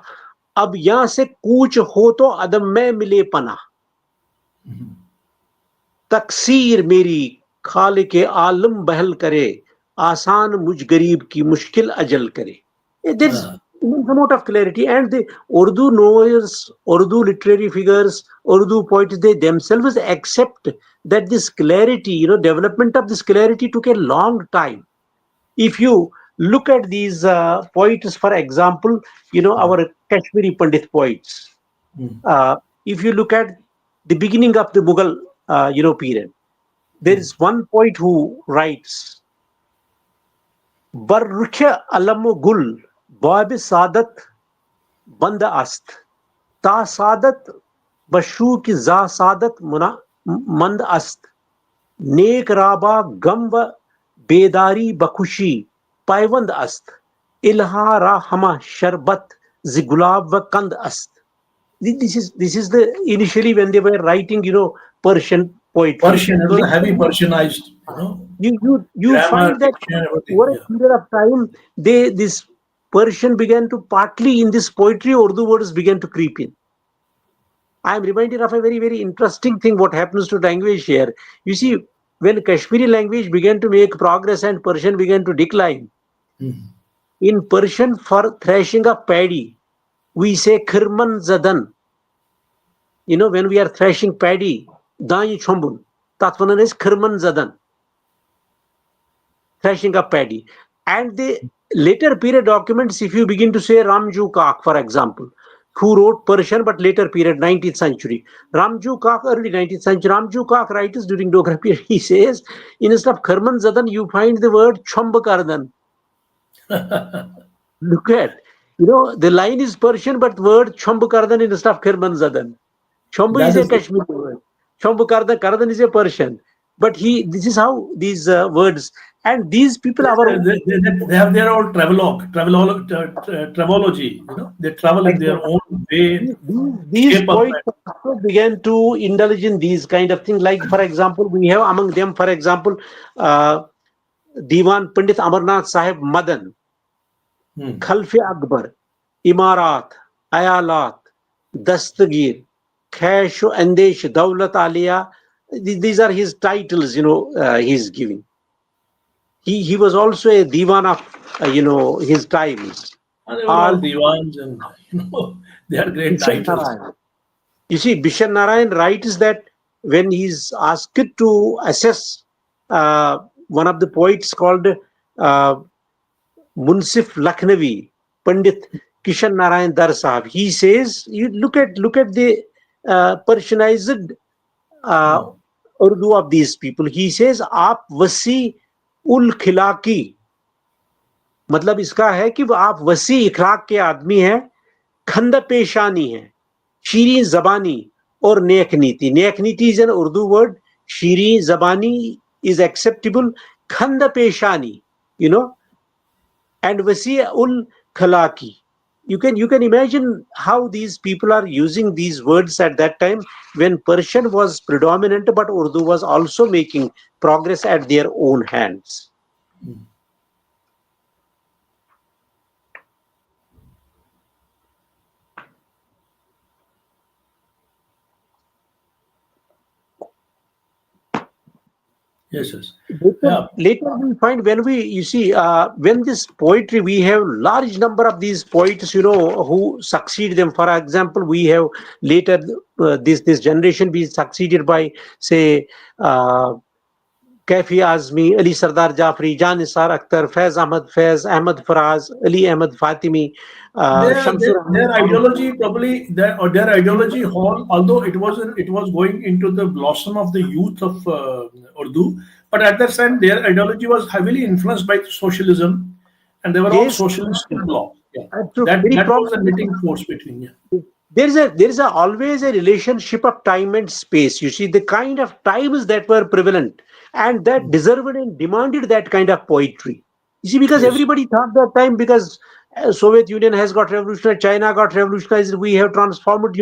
अब यहां से कूच हो तो अदम में मिले पना. तकसीर मेरी खालिक आलम बहल करे, आसान मुझ गरीब की मुश्किल अजल करे. There's immense amount of clarity, and the Urdu novels, Urdu literary figures, Urdu poets, they themselves accept that this clarity, development of this clarity took a long time. If you look at these poets, for example, our Kashmiri Pandit poets, if you look at the beginning of the Mughal period, there is one poet who writes, Barrukhe alam gul bab sadat band ast, ta sadat bashu ki za sadat mand ast, nek raba gam va bedari bakhushi paivand ast, ilha ra hama sharbat zigulab va kand ast. This is the initially when they were writing, Persian poetry. Persian, it was heavy Persianized, You grammar, find that diction, everything, over a period of time, this Persian began to partly in this poetry, Urdu words began to creep in. I am reminded of a very, very interesting thing what happens to language here. You see, when Kashmiri language began to make progress and Persian began to decline, in Persian for thrashing of paddy, we say khirman zadan. When we are thrashing paddy, da'i chombun, that one is khirman zadan, thrashing of paddy. And the later period documents, if you begin to say Ramju Kak, for example, who wrote Persian but later period, 19th century. Ramju Kak, early 19th century. Ramju Kak writes during Dogra period, he says, instead of Khirman Zadan, you find the word Chombakardan. Look at, the line is Persian, but word Chombakardan instead of Khirman Zadan. Chombu is a Kashmiri word. Chombakardan is a Persian. But this is how these words, and these people are... They have their own travelology. They travel in their own way. These poets began to indulge in these kind of things. Like, for example, we have among them, for example, Diwan Pandit Amarnath Sahib Madan, Khalfe Akbar, Imarat, Ayalat, Dastagir, Khash Andesh, Daulat Aliya. These are his titles, he's giving. He was also a divan of, his times. They were all divans, and they are great titles. You see, Bishan Narayan writes that when he's asked to assess one of the poets called Munsif Lakhnavi, Pandit Kishan Narayan Dar Sahab, he says, you look at the Persianized Urdu of these people. He says, "Aap wasi ul खिलाकी", मतलब इसका है कि आप वसी इखलाक के आदमी हैं, खंद पेशानी है, शीरीं जबानी और नेक नीति. नेक नीति is an Urdu word. शीरीं जबानी is acceptable. खंद पेशानी, and वसी उल खलाकी. You can imagine how these people are using these words at that time when Persian was predominant, but Urdu was also making progress at their own hands. Yes, yes. Later we find when this poetry, we have large number of these poets, who succeed them. For example, we have later this generation be succeeded by, say, Kaifi Azmi, Ali Sardar Jafri, Jan Nisar Akhtar, Faiz Ahmad Faiz, Ahmad Faraz, Ali Ahmad Fatimi. Their ideology probably, their ideology, although it was going into the blossom of the youth of Urdu, but at that time their ideology was heavily influenced by socialism, and they were all socialist in law. Yeah. That was a knitting force between. Yeah. There is always a relationship of time and space. You see, the kind of times that were prevalent and that deserved and demanded that kind of poetry. You see, because everybody thought that time, because Soviet Union has got revolutionized, China got revolutionized, we have transformed,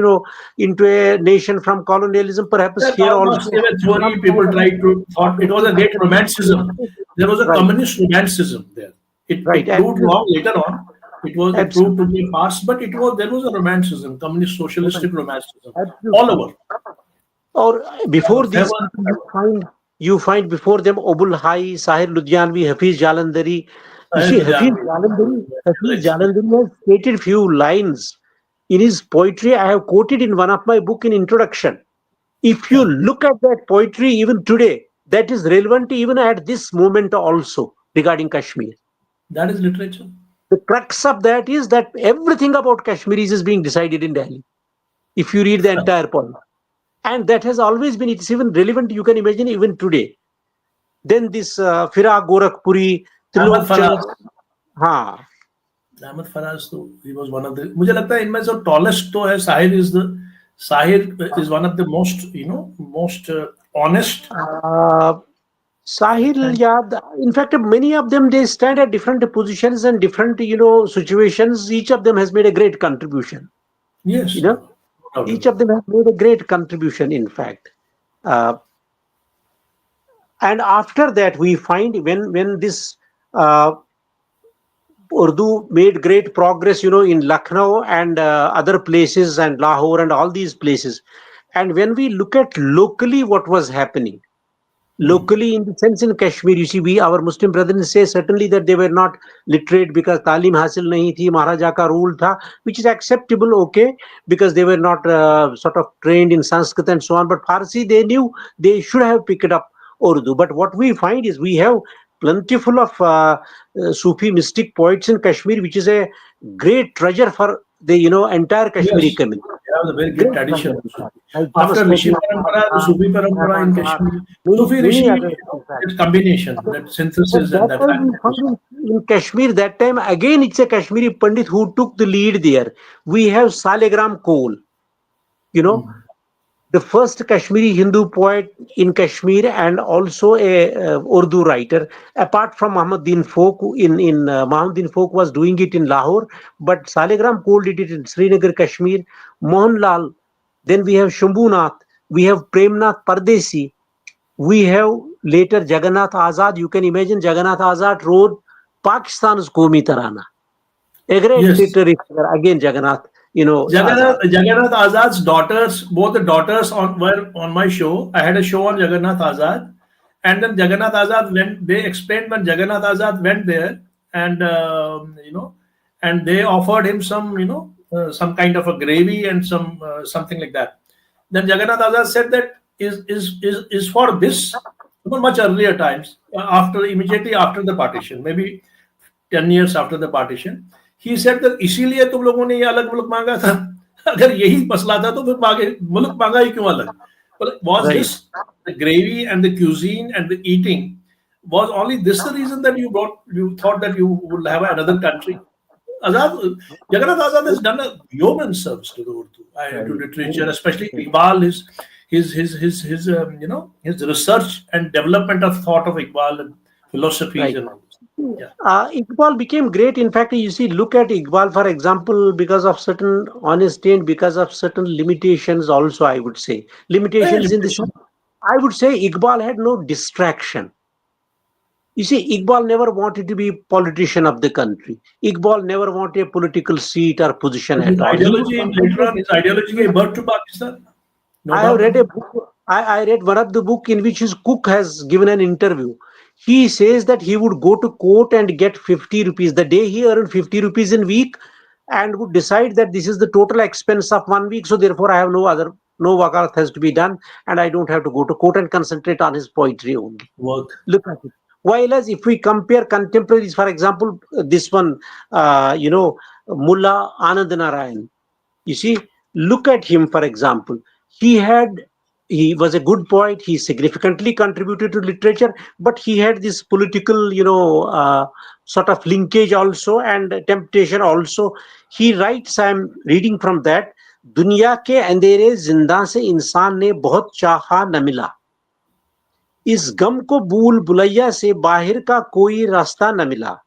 into a nation from colonialism. Perhaps here also. Theory, people tried to thought it was a great romanticism. There was a communist romanticism there. It proved wrong later on. It proved to be past, but there was a romanticism, communist socialistic romanticism, all over. Or before this, you find before them Obul Hai, Sahir Ludhianvi, Hafiz Jalandhari. You see, Hafiz Jalandhari has stated few lines in his poetry. I have quoted in one of my book in introduction. If you look at that poetry even today, that is relevant even at this moment also regarding Kashmir. That is literature. The crux of that is that everything about Kashmiris is being decided in Delhi. If you read the entire poem. And that has always been, it's even relevant, you can imagine, even today. Then this Firaq Gorakhpuri, Ahmad Faraz. Ahmad Faraz, he was one of the. मुझे लगता है इनमें से tallest तो है Sahir is one of the most honest. Sahil Yad, in fact, many of them, they stand at different positions and different, situations. Each of them has made a great contribution. Yes. Each of them has made a great contribution, in fact. And after that, we find when this Urdu made great progress, in Lucknow and other places and Lahore and all these places. And when we look at locally what was happening, locally in the sense in Kashmir, you see, our Muslim brethren say certainly that they were not literate because talim hasil nahi thi, Maharaja ka rule tha, which is acceptable, okay, because they were not sort of trained in Sanskrit and so on. But Farsi, they knew they should have picked up Urdu. But what we find is we have plentiful of Sufi mystic poets in Kashmir, which is a great treasure for the entire Kashmiri Yes, community. they have a very good Great tradition treasure, of in fact. Sufi. Like After Thomas Rishi Cody, Parampara, the Sufi Parampara in Kashmir, Sufi many Rishi, others, in fact. that combination, that synthesis, But and that that time we found in Kashmir, that time again it's a Kashmiri Pandit who took the lead there. We have Salegram Koul, the first Kashmiri Hindu poet in Kashmir and also a Urdu writer. Apart from Muhammadin Folk, in Muhammadin Folk was doing it in Lahore, but Salegram Koul did it in Srinagar, Kashmir. Mohanlal, then we have Shambhunath, we have Premnath Pardesi, we have later Jagannath Azad. You can imagine Jagannath Azad wrote Pakistan's Qomi Tarana. A great yes. literary figure. Again, Jagannath, Azad. Jagannath Azad's daughters, both the daughters were on my show. I had a show on Jagannath Azad, and then Jagannath Azad, when they explained, when Jagannath Azad went there, and and they offered him some some kind of a gravy and something like that. Then Jagannath Azad said that is for this, much earlier times, immediately after the partition, maybe 10 years after the partition. He said that इसीलिए तुम लोगों ने ये अलग मुल्क मांगा था. अगर यही मसला था तो फिर मुल्क मांगा ही क्यों अलग? Well, was Right. this the gravy and the cuisine and the eating, was only this the reason that you thought that you would have another country? Azad, Jagannath Azad has done a yeoman service to the Urdu, to literature, especially Iqbal, his research and development of thought of Iqbal and philosophies Right. and all this. Yeah. Iqbal became great. In fact, you see, look at Iqbal, for example, because of certain honesty and because of certain limitations, also, I would say. Limitations in this, I would say Iqbal had no distraction. You see, Iqbal never wanted to be politician of the country. Iqbal never wanted a political seat or position His at all. his ideology gave birth to Pakistan. No I have doubt read about a book. I read one of the book in which his cook has given an interview. He says that he would go to court and get 50 rupees. The day he earned 50 rupees in week and would decide that this is the total expense of 1 week. So therefore I have no wakalat has to be done and I don't have to go to court and concentrate on his poetry only. work. Look at it. While as if we compare contemporaries, for example, this one, Mullah Anand Narayan, you see, look at him, for example. He was a good poet. He significantly contributed to literature, but he had this political, sort of linkage also and temptation also. He writes, I'm reading from that, दुनिया के अंधेरे जिंदा से इंसान ने बहुत चाहा न मिला, इस गम को भूल भुलैया से बाहर का कोई रास्ता न मिला,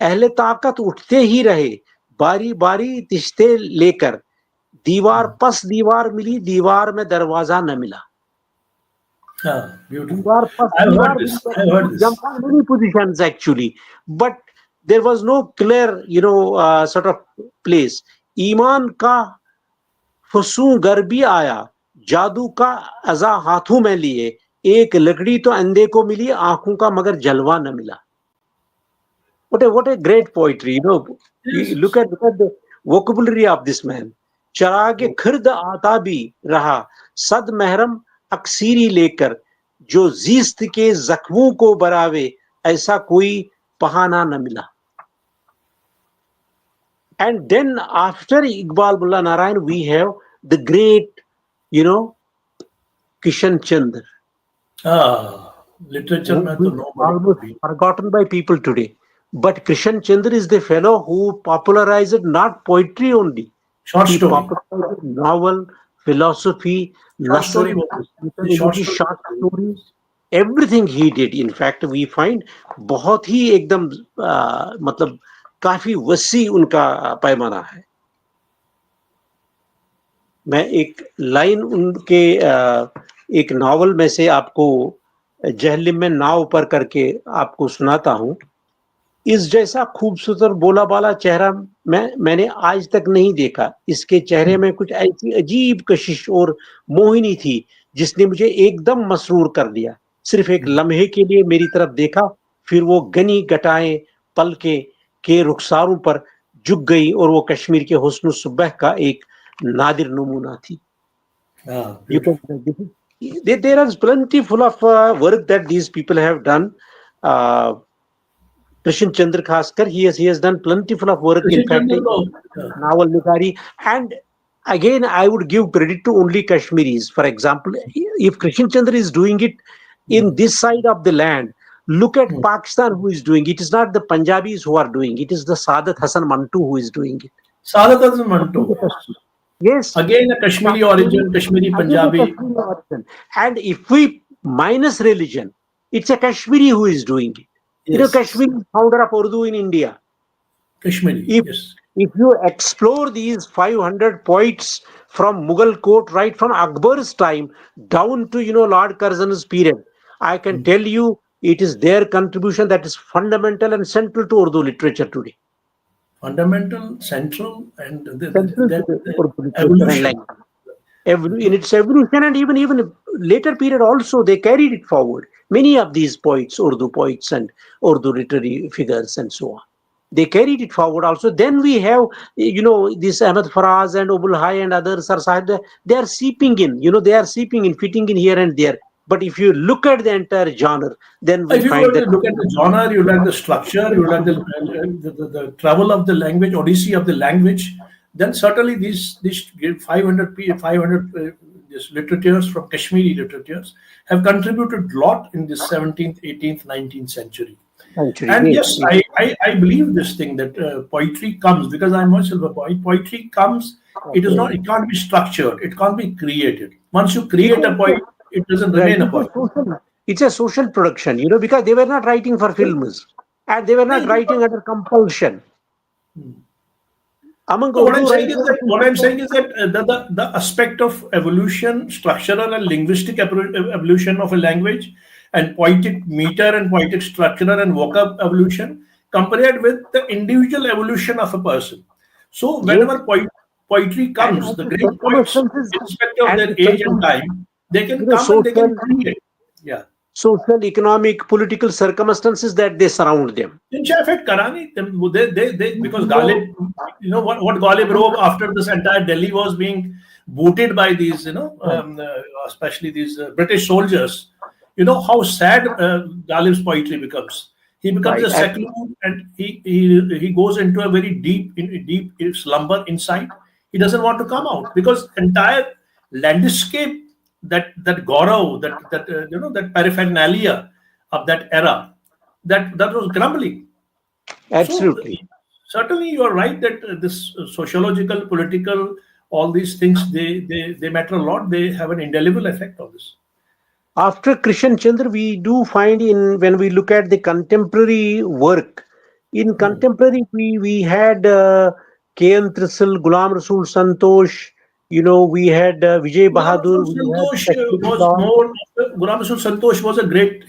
अहले ताकत उठते ही रहे बारी बारी तिश्ते लेकर, दीवार पस दीवार मिली, दीवार में दरवाजा न मिला. Beautiful. दीवार पस I've दीवार heard this. Milli. I've heard this. Jumped on many positions actually, but there was no clear, sort of place. ईमान का फसूं गर भी आया, जादू का अज़ा हाथों में लिए, एक लकड़ी तो अंधे को मिली, आंखों का मगर जलवा न मिला. What a great poetry, Yes. Look at the vocabulary of this man. चरागे खिर्द आता भी रहा, सद महरम अक्सीरी लेकर, जो जीस्त के जख्मों को बरावे, ऐसा कोई बहाना न मिला. And then after Iqbal Mullah Narayan, we have the great, Kishan Chandra. Literature mein to nobody Almost forgotten by people today. But Kishan Chandra is the fellow who popularized not poetry only. Short He story. popularized novel, philosophy, Short story short stories. Everything he did. In fact, we find बहुत ही एकदम मतलब काफी वसी उनका पैमाना है. मैं एक लाइन उनके एक नॉवल में से आपको जहलिम में नाव पर करके आपको सुनाता हूं. इस जैसा खूबसूरत और बोला बाला चेहरा मैंने आज तक नहीं देखा। इसके चेहरे में कुछ ऐसी अजीब कशिश और मोहिनी थी जिसने मुझे एकदम मसरूर कर दिया। सिर्फ एक लम्हे के लिए मेरी तरफ देखा, फिर वो घनी घटाएं पलके के रुखसारों पर झुक गई और वो कश्मीर के हुस्न सुबह का एक नादिर नमूना थी। You can, there is plenty full of work that these people have done. Krishan Chandra Khaskar, he has done plentiful of work. In fact, Nawal Nikari. And again, I would give credit to only Kashmiris. For example, if Krishan Chandra is doing it in this side of the land, look at Pakistan who is doing it. It is not the Punjabis who are doing it. It is the Saadat Hassan Mantu who is doing it. Saadat Hassan Mantu. Yes. Again, a Kashmiri origin, Kashmiri Punjabi. And if we minus religion, it's a Kashmiri who is doing it. Yes. You know, Kashmiri is founder of Urdu in India. Kashmiri, yes. If you explore these 500 poets from Mughal court, right from Akbar's time down to, Lord Curzon's period, I can tell you it is their contribution that is fundamental and central to Urdu literature today. Fundamental, central, and evolution. In its evolution, and even later period also, they carried it forward. Many of these poets, Urdu poets and Urdu literary figures and so on, they carried it forward also. Then we have, this Ahmed Faraz and Obul Hai and others are they are seeping in, they are seeping in, fitting in here and there. But if you look at the entire genre, then we find that. If you look at the genre, you like the structure, you like the travel of the language, odyssey of the language, then certainly these 500 these literatures from Kashmiri literatures have contributed a lot in the 17th, 18th, 19th century. And yes, I believe this thing that poetry comes, because I'm myself a poet. Poetry comes, it can't be structured, it can't be created. Once you create a poet, it doesn't remain a poet. It's a social production, because they were not writing for films and they were not writing under compulsion. What I'm saying is that the aspect of evolution, structural and linguistic evolution of a language, and poetic meter and poetic structural and vocab evolution compared with the individual evolution of a person. So whenever poetry comes, the great poets, irrespective of their age and time, they can come and they can create. Yeah. Social, economic, political circumstances that they surround them. Because Ghalib, what Ghalib wrote after this entire Delhi was being booted by these, especially these British soldiers. How sad Ghalib's poetry becomes. He becomes a secular, and he goes into a very deep slumber inside. He doesn't want to come out because entire landscape, that gaurav, that paraphernalia of that era, that was crumbling. Absolutely. So, certainly you are right that this sociological, political, all these things, they matter a lot. They have an indelible effect on this. After Krishan Chandra, we do find when we look at the contemporary work, in contemporary we had K.N. Trisal, Ghulam Rasool Santosh, we had Vijay Bahadur. Ghulam Rasool Santosh was a great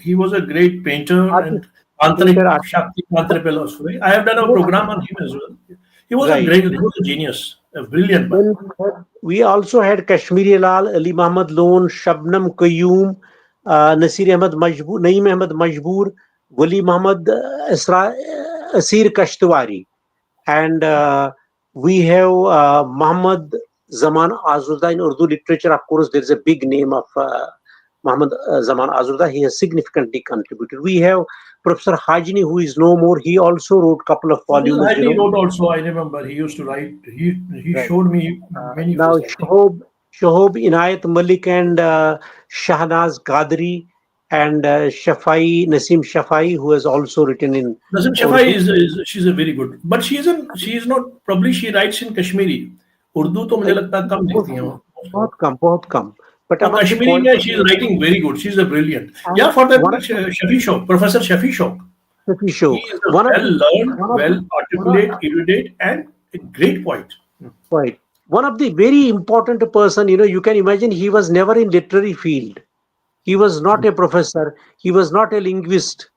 painter and Antrik Shakti Mantrapel also. I have done a program on him as well. He was he was a genius, a brilliant man. We also had Kashmiri Lal, Ali Muhammad Lone, Shabnam Qayyum, Nasir Ahmad Majboor, Naeem Ahmad Majboor, Wali Muhammad Asir Kashtwari, and we have Muhammad Zaman Azurda in Urdu literature. Of course, there is a big name of Muhammad Zaman Azurda. He has significantly contributed. We have Professor Hajni, who is no more. He also wrote a couple of volumes. Hajni wrote also. I remember he used to write. He showed me many. Now Shohob Inayat Malik and Shahnaz Qadri and Naseem Shafai, who has also written in. Naseem Shafai she's a very good, but she is not, probably she writes in Kashmiri. Urdu to मुझे लगता है कम लिखती हैं. बहुत कम. But Kashmiri, she is writing very good. She is a brilliant. For that, Shafi Shok, Professor Shafi Shok. He is a well-learned, well-articulate, erudite, and a great poet. Right. One of the very important person, you can imagine he was never in literary field. He was not a professor. He was not a linguist.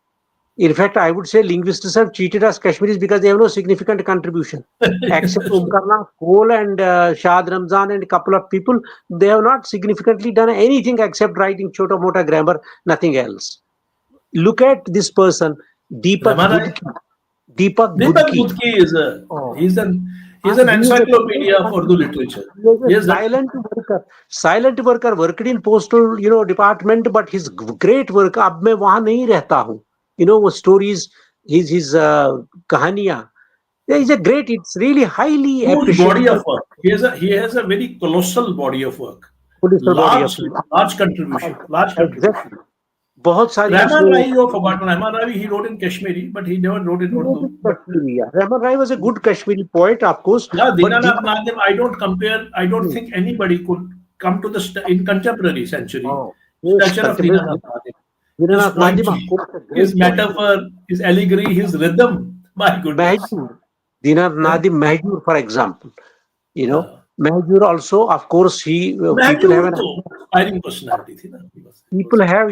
In fact, I would say linguists have cheated us Kashmiris because they have no significant contribution. Except Umkarna, Koul and Shad Ramzan and a couple of people, they have not significantly done anything except writing chota mota grammar, nothing else. Look at this person, Deepak Am I right? Budki. Deepak Deepak Budki. Budki is he's an He encyclopedia of Urdu literature. is Yes, a silent worker. Silent worker worked in postal, department, but his great work. अब मैं वहाँ नहीं रहता हूँ. वो stories, his कहानियाँ. There is a great. It's really highly huge body appreciated. of work. He has a very colossal body of work. Political body of Large contribution. Large contribution. Exactly. बहुत सारी Rahman Rai, you have forgotten. Rahman Rai, he wrote in Kashmiri, but he never wrote in Urdu. Rahman Rai was a good Kashmiri poet, of course. Yeah, Dinanath Nadim, I don't compare. I don't think anybody could come to in contemporary century. Stature of Dinanath Nadim. His poetry, his metaphor, his allegory, his rhythm. My goodness. Dinanath Nadim Mahjur, for example. Mahjur also, of course, people have an inspiring personality. People have,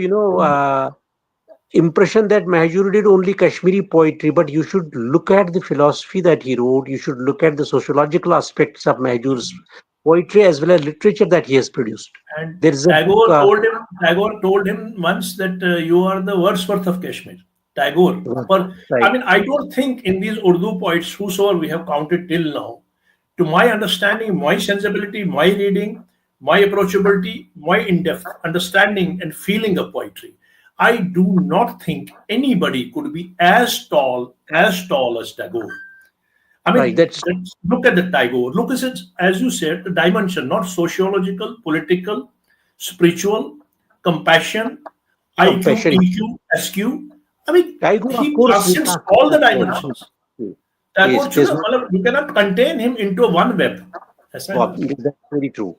impression that Mahjur did only Kashmiri poetry, but you should look at the philosophy that he wrote. You should look at the sociological aspects of Mahjur's poetry as well as literature that he has produced. And There's Tagore told him once that you are the Wordsworth of Kashmir. Tagore. Right. I mean, I don't think in these Urdu poets, whosoever we have counted till now, to my understanding, my sensibility, my reading, my approachability, my in-depth understanding and feeling of poetry, I do not think anybody could be as tall as Tagore. I mean, let's look at the Tagore. Look at it, as you said, the dimension, not sociological, political, spiritual, compassion, IQ, EQ, SQ. I mean, he transcends all the dimensions. Tagore, you cannot contain him into one web. That's very true.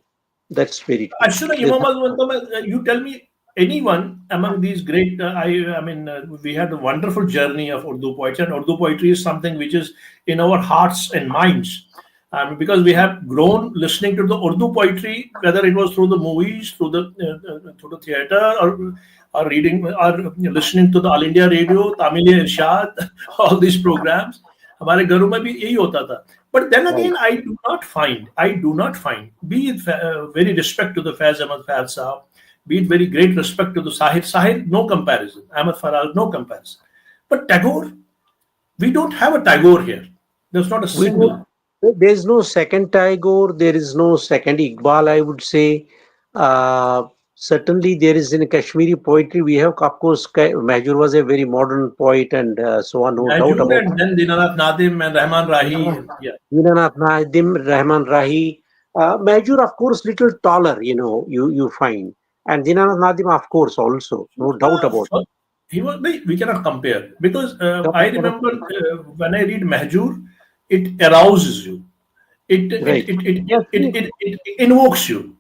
That's very true. Actually, you tell me anyone among these great, we had a wonderful journey of Urdu poetry, and Urdu poetry is something which is in our hearts and minds. Because we have grown listening to the Urdu poetry, whether it was through the movies, through the theater, or reading, or listening to the All India Radio, Tamil Irshad, all these programs. हमारे घरों में भी यही होता था. But then again, I do not find, be it very respect to the Faiz Ahmad Faiz Sahab, be it very great respect to the Sahir, no comparison. Ahmad Faraz, no comparison. But Tagore, we don't have a Tagore here. There's not a single. There's no second Tagore. There is no second Iqbal, I would say. Certainly, there is in Kashmiri poetry. We have, of course, Mahjur was a very modern poet and so on. No doubt about it. And then Dinanath Nadim and Rahman Rahi. Dinanath Nadim, Rahman Rahi. Mahjur, of course, little taller, you find. And Dinanath Nadim, of course, also. No doubt about it. We cannot compare. Because I remember when I read Mahjur, it arouses you. It invokes you.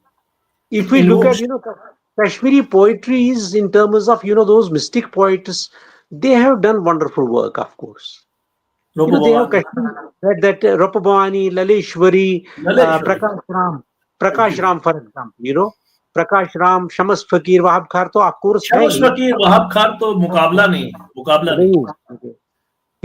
If we look at, Kashmiri poetry is in terms of, those mystic poets, they have done wonderful work, of course. They have that Rapabhani, Laleshwari, Prakash Ram, for example, Prakash Ram, Shamas Fakir, Wahab Khar, to of course. Shamas Fakir, Wahab Khar, to mukabla nahi.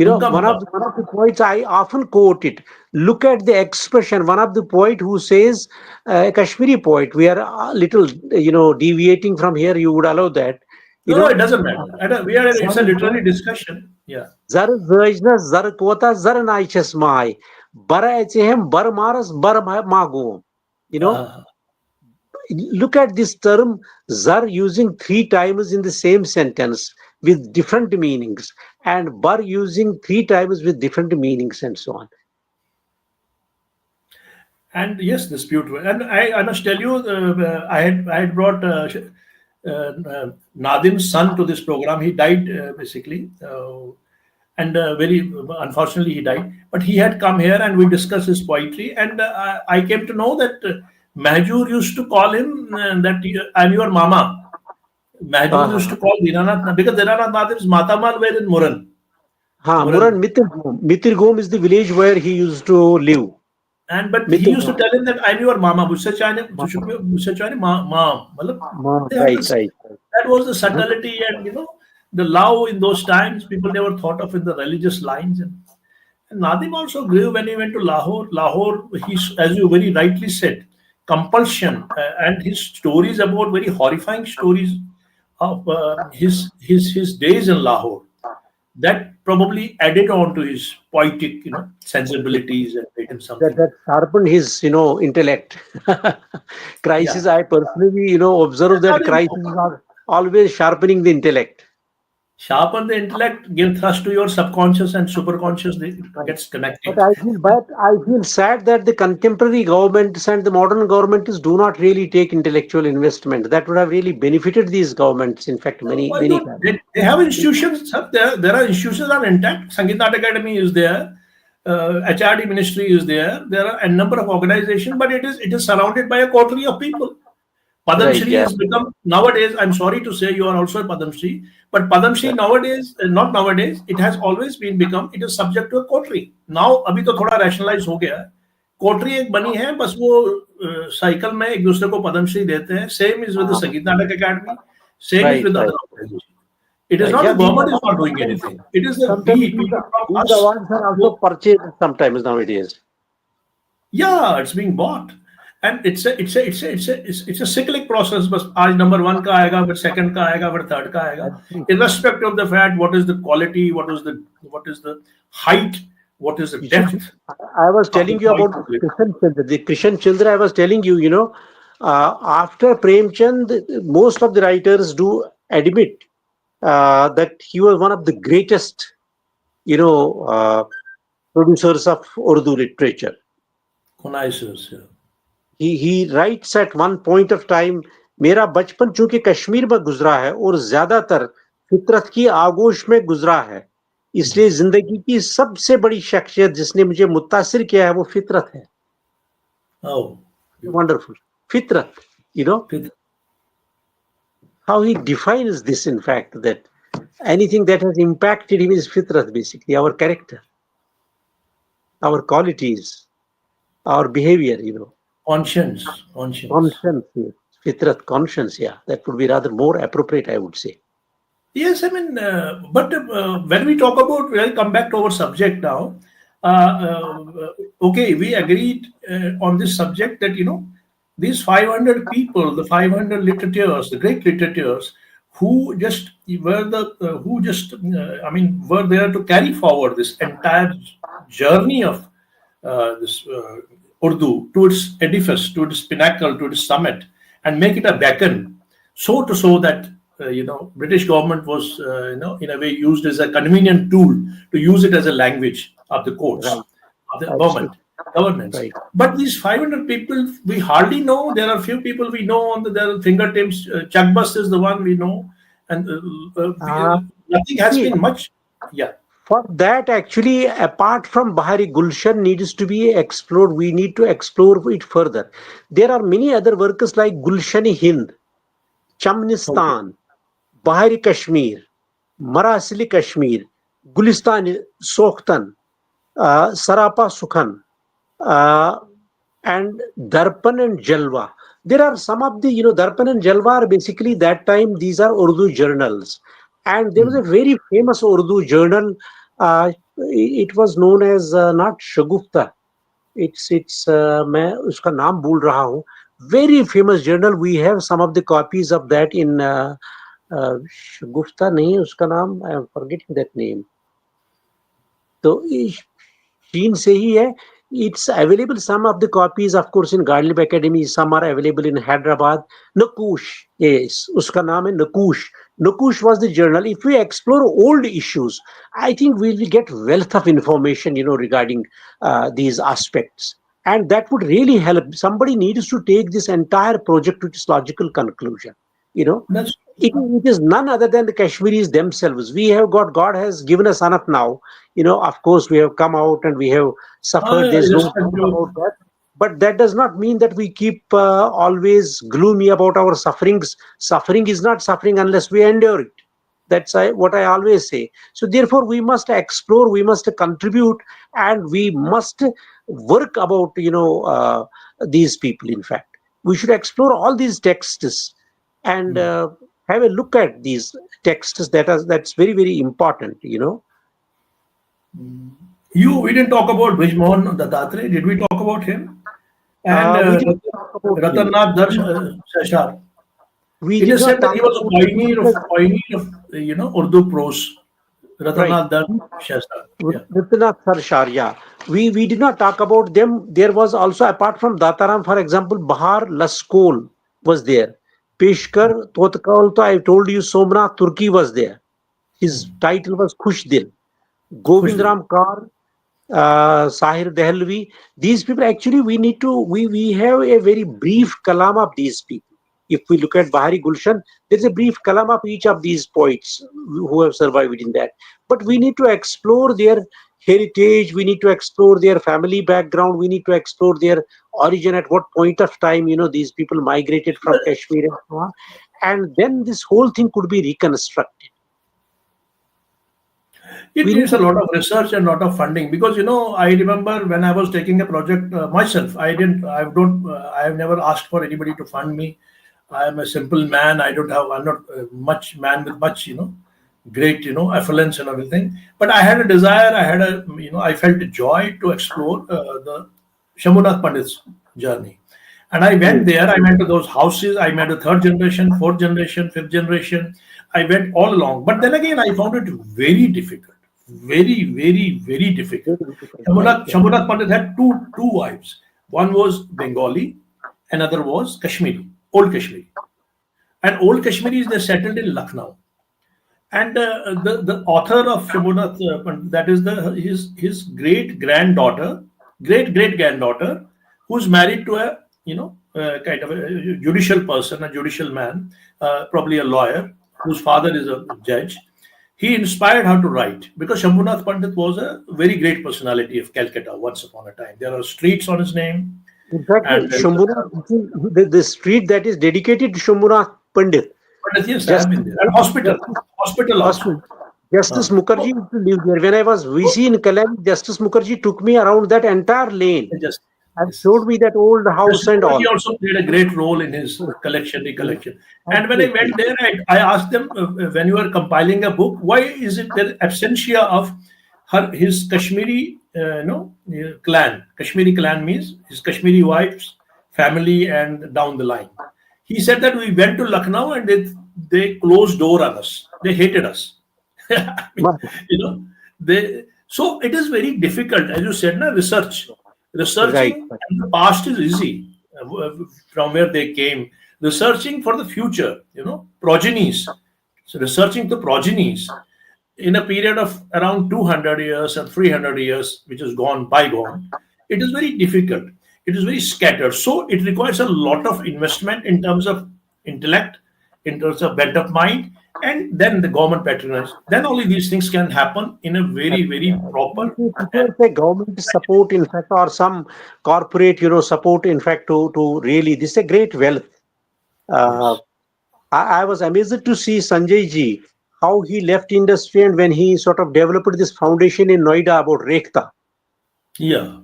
One of the poets I often quote it. Look at the expression. One of the poet who says, a Kashmiri poet, we are a little, deviating from here. You would allow that. No, it doesn't matter. It's a literary discussion. Yeah. Zar zajna, zar kota, zar naichas mai. Bara echehem, bar maras, bar magum. Look at this term, zar, using 3 times in the same sentence with different meanings, and bar using 3 times with different meanings, and so on. And yes, this beautiful. And I must tell you, I had brought Nadim's son to this program. He died basically, and very unfortunately he died. But he had come here and we discussed his poetry. And I came to know that Mahjur used to call him that I'm your mama. Mahjur used to call Dinanath, because Dinanath Nadim's Matamal were in Muran. Muran, Mitirgom is the village where he used to live. But he used to tell him that I'm your mama. Right. That was the subtlety, and The love in those times, people never thought of in the religious lines. And Nadim also grew when he went to Lahore. Lahore, he's, as you very rightly said, compulsion, and his stories about very horrifying stories of his days in Lahore. That probably added on to his poetic, sensibilities and made him That something. that sharpened his intellect. Yeah. Crisis, I personally observe that Nadim crisis are always sharpening the intellect. sharpen the intellect, give thrust to your subconscious and superconscious, it Right. gets connected. But I feel sad that the contemporary governments and the modern governments do not really take intellectual investment. That would have really benefited these governments, in fact, many, Why many don't times. they have institutions, sir? There are institutions are intact. Sangeet Nat Academy is there. HRD ministry is there. There are a number of organizations, but it is surrounded by a coterie of people. Padam Right, Shri yeah. has become nowadays. I'm sorry to say, you are also a Padam Shri, but Padam Shri Yeah. nowadays, not nowadays. It has always been become. It is subject to a coterie. Now, अभी तो थोड़ा rationalize हो गया है. कोटरी एक बनी है, बस वो साइकिल में एक दूसरे को पद्म श्री देते हैं. Same is with the Sangeet Natak Academy. Same is Right, with right, other organizations. It is right. not Yeah, the these government is not awards doing sometimes, anything. It is the sometimes we people from these us awards are who. also purchased sometimes nowadays. Yeah, it's being bought, and it's a cyclic process. But आज number one का आएगा, फिर second का आएगा, फिर third का आएगा. Absolutely. Irrespective of the fact, what is the quality, what is the height, what is the You see, depth I was of the telling you poet about public. Krishan Chandra. The Krishan Chandra, I was telling you, after Premchand, most of the writers do admit that he was one of the greatest, you know, uh, producers of Urdu literature. Connoisseurs, yeah. He writes at one point of time, मेरा बचपन चूंकि कश्मीर में गुजरा है और ज्यादातर फितरत की आगोश में गुजरा है, इसलिए जिंदगी की सबसे बड़ी शख्सियत जिसने मुझे मुतासिर किया है वो फितरत है. Oh, Wonderful. Fitrat, with how he defines this, in fact, that anything that has impacted him is fitrat, basically, our character, our qualities, our behavior, conscience. conscience, yes. Fitrat, conscience, yeah. That would be rather more appropriate, I would say. Yes, I mean, but when we talk about, we'll come back to our subject now. Okay, we agreed on this subject that these 500 people, the 500 literateurs, the great literateurs, who just were there to carry forward this entire journey of this Urdu to its edifice, to its pinnacle, to its summit, and make it a beacon, so that British government was in a way used as a convenient tool to use it as a language of the Right. courts of the Absolutely. governance. Right. But these 500 people we hardly know. There are few people we know on their fingertips. Chakbas is the one we know, and nothing has See, been much. Yeah. for that, actually, apart from Bahari Gulshan needs to be explored, we need to explore it further. There are many other works like Gulshani Hind, Okay. Chamnistan, Bahari Kashmir, Marasili Kashmir, Gulistan Sokhtan, Sarapa Sukhan, uh, and Darpan and Jalwa. There are some of the, Darpan and Jalwa are basically that time, these are Urdu journals. And there was a Hmm. very famous Urdu journal. It was known as not Shagufta. मैं उसका नाम भूल रहा हूँ. Very famous journal. We have some of the copies of that in Shagufta नहीं उसका नाम. I am forgetting that name. तो Sheen से ही है. It's available, some of the copies, of course, in Garlib Academy. Some are available in Hyderabad. Nakush, yes, uska naam hai Nakush. Nakush was the journal. If we explore old issues, I think we will get wealth of information, regarding these aspects. And that would really help. Somebody needs to take this entire project to its logical conclusion. You know, That's it is none other than the Kashmiris themselves. We have God has given us enough now. Of course, we have come out and we have suffered. There's no doubt irrespective. about that. But that does not mean that we keep always gloomy about our sufferings. Suffering is not suffering unless we endure it. That's what I always say. So therefore, we must explore, we must contribute, and we must work about these people. In fact, we should explore all these texts and have a look at these texts. That's very, very important, We didn't talk about Bijmohan Dattatreya. Did we talk about him? And We did not talk about him. Ratannath Shashar. We It did is not said that talk he was a about pioneer of Urdu prose. right. Ratannath Shashar. Yeah. Rupinath Sarshar, yeah. We did not talk about them. There was also, apart from Dataram, for example, Bahar Laskol was there. Peshkar Totkal, I told you, Somnath Turki was there. His title was Khushdil. Govind Khushdi. Ram Kar, Sahir Dehlvi. These people, actually, we have a very brief kalam of these people. If we look at Bahari Gulshan, there's a brief kalam of each of these poets who have survived in that. But we need to explore their heritage, we need to explore their family background, we need to explore their origin, at what point of time, these people migrated from Kashmir and so on. And then this whole thing could be reconstructed. It We need needs a to lot of research and a lot of funding because I remember when I was taking a project myself. I have never asked for anybody to fund me. I am a simple man. I'm not much man with much great affluence and everything. But I had a desire. I felt a joy to explore the Shambhunath Pandit's journey. And I went there. I went to those houses. I met the third generation, fourth generation, fifth generation. I went all along. But then again, I found it very difficult. Very, very, very difficult. right. Shambhunath Pandit had two wives. One was Bengali, another was Kashmiri, Old Kashmiri. And Old Kashmiris, they settled in Lucknow. And the author of Shambhunath Pandit, that is his great granddaughter, great granddaughter, who's married to a kind of a judicial person, a judicial man, probably a lawyer, whose father is a judge. He inspired her to write because Shambhunath Pandit was a very great personality of Calcutta once upon a time. There are streets on his name, In fact, and the street that is dedicated to Shambhunath Pandit, but yes, I have Justice, been there. And hospital also. Justice Mukherjee used to live there. When I was VC in Kalyan, Justice Mukherjee took me around that entire lane Just and yes. showed me that old house and all. He also played a great role in his recollection. And when I went there, I asked them, when you are compiling a book, why is it the absentia of his Kashmiri clan? Kashmiri clan means his Kashmiri wife's family and down the line. He said that we went to Lucknow and they closed door on us. They hated us. I mean, so it is very difficult, as you said, researching Right. and the past is easy from where they came. Researching for the future, progenies. So researching the progenies in a period of around 200 years and 300 years, which is bygone, it is very difficult. It is very scattered. So it requires a lot of investment in terms of intellect, in terms of bent of mind, and then the government patronage. Then only these things can happen in a very, very proper and Say government support, in fact, or some corporate, support, in fact, to really, this is a great wealth. Uh, yes. I was amazed to see Sanjay ji, how he left industry and when he sort of developed this foundation in Noida about Rekhta. Yeah.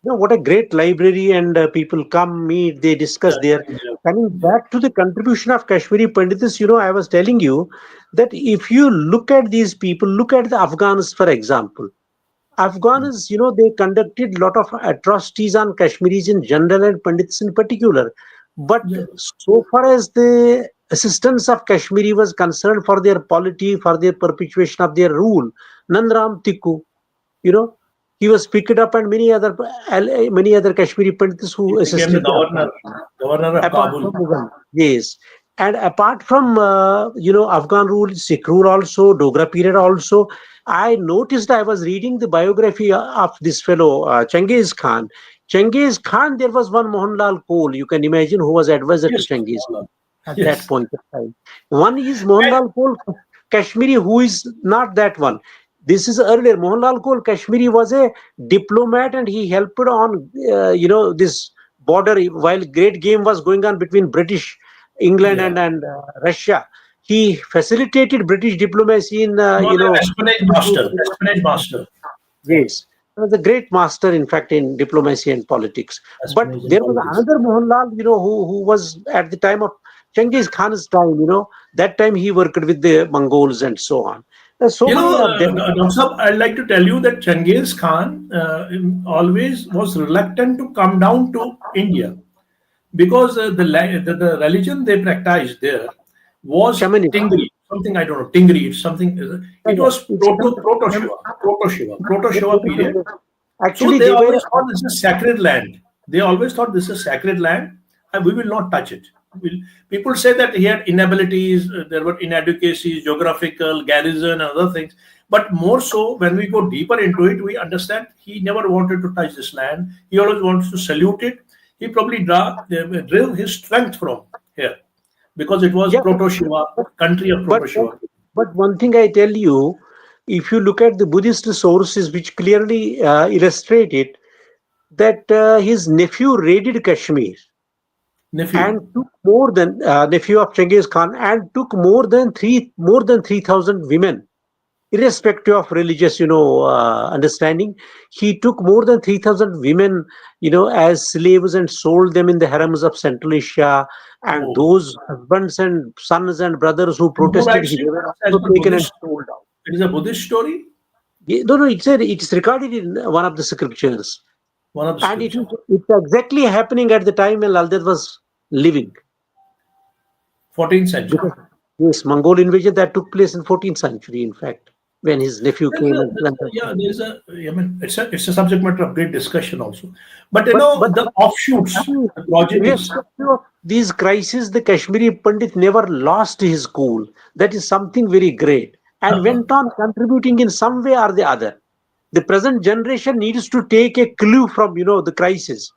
What a great library, and people come, meet, they discuss there. Yeah. Coming back to the contribution of Kashmiri Pandits, I was telling you that if you look at these people, look at the Afghans, for example. Afghans, they conducted a lot of atrocities on Kashmiris in general and Pandits in particular. But Yeah. so far as the assistance of Kashmiri was concerned for their polity, for their perpetuation of their rule, Nandram Tikku, you know, he was picked up, and many other Kashmiri Pandits He who became the assisted the Afghans. governor of Apart Kabul. from Mughal, yes. And apart from Afghan rule, Sikh rule also, Dogra period also, I noticed, I was reading the biography of this fellow Chengiz Khan. Chengiz Khan, there was one Mohanlal Koul, you can imagine, who was advisor to Yes. Chengiz at that Yes. point of time. One is Mohanlal Koul Kashmiri, who is not that one. This is earlier. Mohanlal Koul Kashmiri was a diplomat, and he helped on, this border while great game was going on between British, England, Yeah. and Russia. He facilitated British diplomacy in, He was an espionage master. Espionage master. Yeah. yes. He was a great master, in fact, in diplomacy and politics. But Espionage and there was politics. another Mohanlal, who was at the time of Genghis Khan's time, that time he worked with the Mongols and so on. There's so many of them. Dr. Saab, I'd like to tell you that Genghis Khan always was reluctant to come down to India because the religion they practiced there was Shamanism. Tingri, something I don't know, Tingri, it's something. It was Proto Shiva period. Actually, So they they were. always thought this is sacred land. They always thought this is sacred land, and we will not touch it. People say that he had inabilities, there were inadequacies, geographical, garrison, and other things. But more so, when we go deeper into it, we understand he never wanted to touch this land. He always wants to salute it. He probably drew his strength from here because it was Yeah, Proto Shiva, country of but Proto Shiva. but one thing I tell you, if you look at the Buddhist sources, which clearly illustrate it, that his nephew raided Kashmir and Nephew. took more than nephew of Genghis Khan and took more than 3,000 women, irrespective of religious, understanding. He took more than 3,000 women, as slaves and sold them in the harems of Central Asia. And Oh. those husbands and sons and brothers who Who protested, writes he it? were As also per taken and Buddhist. sold out. It is a Buddhist story. No, it's recorded in one of the scriptures. One of the And scriptures. it's exactly happening at the time when Lal Ded was living. 14th century. Because this Mongol invasion that took place in 14th century, in fact, when his nephew came and I mean, it's a subject matter of great discussion also. But But the offshoots, the progenies. irrespective of these crises, the Kashmiri Pandit never lost his cool. That is something very great, and went on contributing in some way or the other. The present generation needs to take a clue from the crisis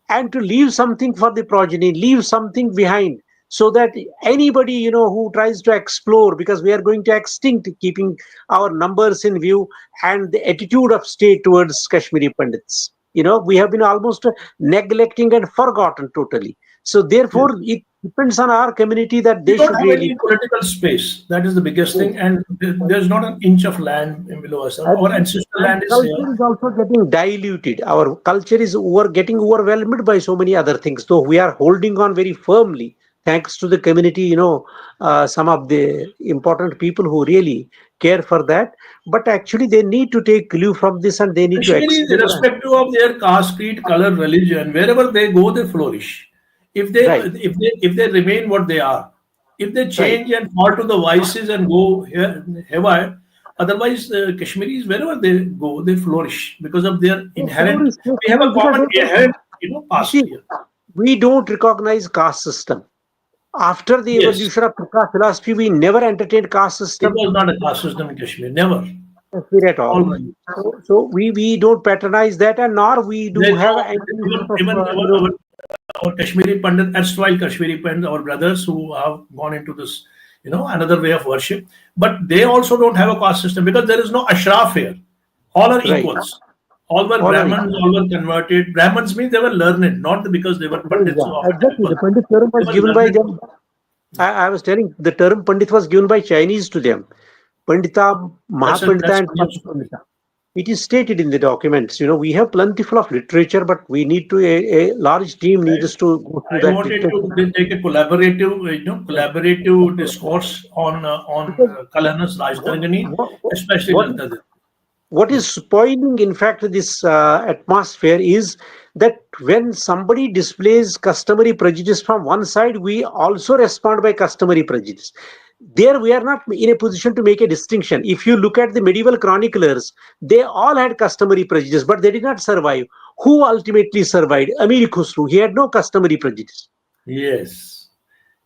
and to leave something for the progeny, leave something behind, so that anybody who tries to explore, because we are going to extinct, keeping our numbers in view, and the attitude of state towards Kashmiri Pandits, we have been almost neglecting and forgotten totally. So therefore, it depends on our community that We they don't should have any really. political space. That is the biggest thing. And there's not an inch of land below us. Our ancestral And land is here. culture is also getting diluted. Our culture is getting overwhelmed by so many other things. So we are holding on very firmly, thanks to the community, some of the important people who really care for that. But actually, they need to take clue from this and they need to Kashmiris, explore. irrespective of their caste, creed, color, religion, wherever they go, they flourish. If they Right, if they remain what they are, if they right. change and fall to the vices and go here haywire, otherwise Kashmiris wherever they go, they flourish because of their They inherent. flourish, they We have a flourish because common inherent, you past see, here. we don't recognize caste system. After the Yes, evolution of caste philosophy, we never entertained caste there system. was not a caste system in Kashmir. Never. Kashmir at all. All right. So we don't patronize that, and nor we do There's have no any sort of even our Kashmiri Pandit, erstwhile Kashmiri Pandit, our brothers who have gone into this, another way of worship. But they also don't have a caste system because there is no ashraf here. All are right. equals. All were All are Brahmins, all were converted. Brahmins means they were learned, not because they were Pandits yeah, of exactly. The temple. Pandit term They was were given by learned. them. I was telling the term Pandit was given by Chinese to them. Pandita, Mahapandita, That's and news. Pandita. It is stated in the documents. We have plentiful of literature, but we need to a large team needs to go through I that wanted literature. to take a collaborative, collaborative discourse on Because Kalhanas what, Rajtarangani, what, especially what Lalta. what is spoiling, in fact, this atmosphere is that when somebody displays customary prejudice from one side, we also respond by customary prejudice. There we are not in a position to make a distinction. If you look at the medieval chroniclers, they all had customary prejudice, but they did not survive. Who ultimately survived? Amir Khusru. He had no customary prejudice. Yes,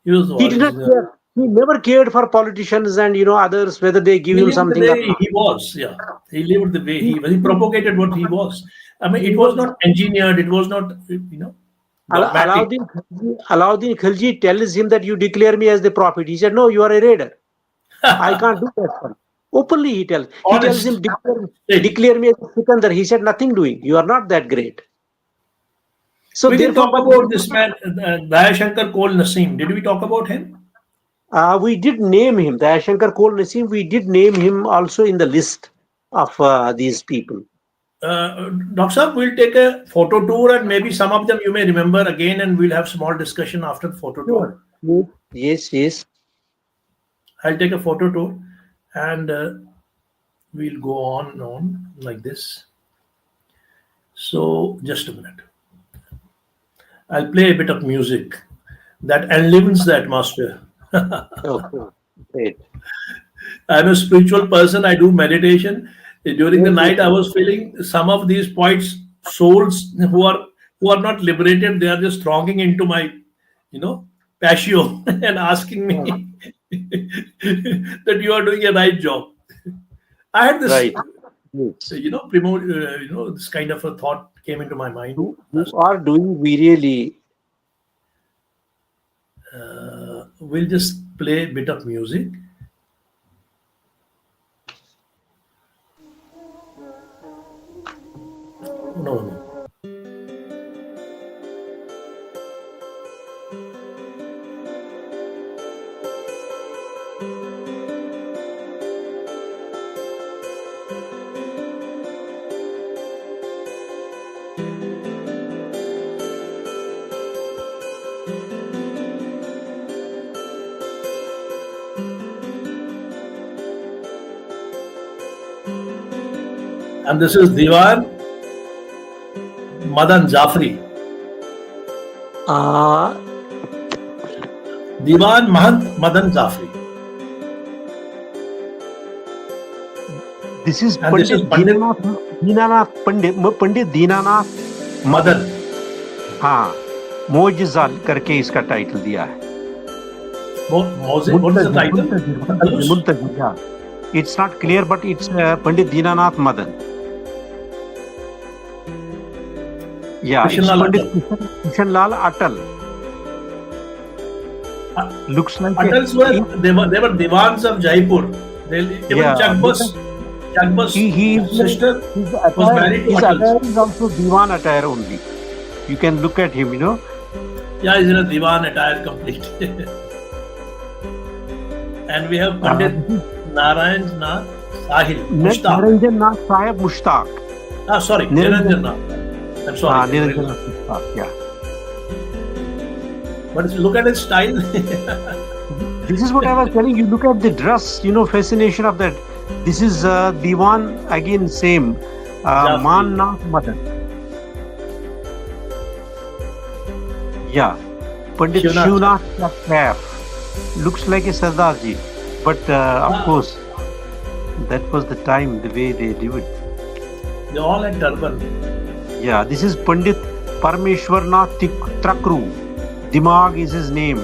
he was the He did not original. care. He never cared for politicians and others, whether they give He him lived the something or way not. he was. Yeah, he lived the way He, he was. He propagated what he was. I mean, he it was was not engineered. It was not, dogmatic. Alauddin Khilji tells him that you declare me as the prophet. He said, "No, you are a raider. I can't do that one." Openly, he tells him, Honest. Hey, declare me as a Sikandar. He said, "Nothing doing. You are not that great." So we can therefore, talk about this man, Dayashankar Kol Nasim. Did we talk about him? we did name him, the Ashankar Kol Nasim. We did name him also in the list of these people. Dr. Saab, we'll take a photo tour and maybe some of them you may remember again and we'll have small discussion after the photo tour. Sure, Yes. I'll take a photo too, and we'll go on like this. So just a minute. I'll play a bit of music that enlivens the atmosphere. Okay. Great. I'm a spiritual person. I do meditation. During the night, I was feeling some of these poets' souls who are not liberated. They are just thronging into my, patio and asking Yeah. me that you are doing a right job. I had this, Right. Yes. this kind of a thought came into my mind. You are doing really. We'll just play a bit of music. No, no. And this is Diwan Madan Jafri. Uh, Diwan Mahant Madan Jafri. this is And this is Pandit Pandit Pandit Dinanath Madan. हाँ मोजिज़ाल करके इसका title दिया है What is the title? मुंतजिर yeah. It's not clear but it's Pandit Dinanath Madan. Yeah, it's Krishan Lal Pandit Atal. Krishan Lal Atal. Looks like Atals they were Diwans of Jaipur. Even Yeah, Chakbas he sister his was married to his Atals. attire is also Diwan attire only. You can look at him, Yeah, he's in a Diwan attire complete. And we have Pandit Narayan Nath Sahil Mushtaq. Niranjan Nath Sahib Mushtaq. Sorry, Niranjan Nath. I'm sorry. Niranjan Nath Mushtaq, yeah. But look at his style. This is what I was telling you. Look at the dress, fascination of that. This is Diwan, again same. Man Nath Madan. Yeah. Pandit Shivnath. Shivnath Kaif. Looks like a Sardarji. But of course, that was the time, the way they do it. They all had turban. Yeah, this is Pandit Parameshwarnath Trakru. Dimag is his name.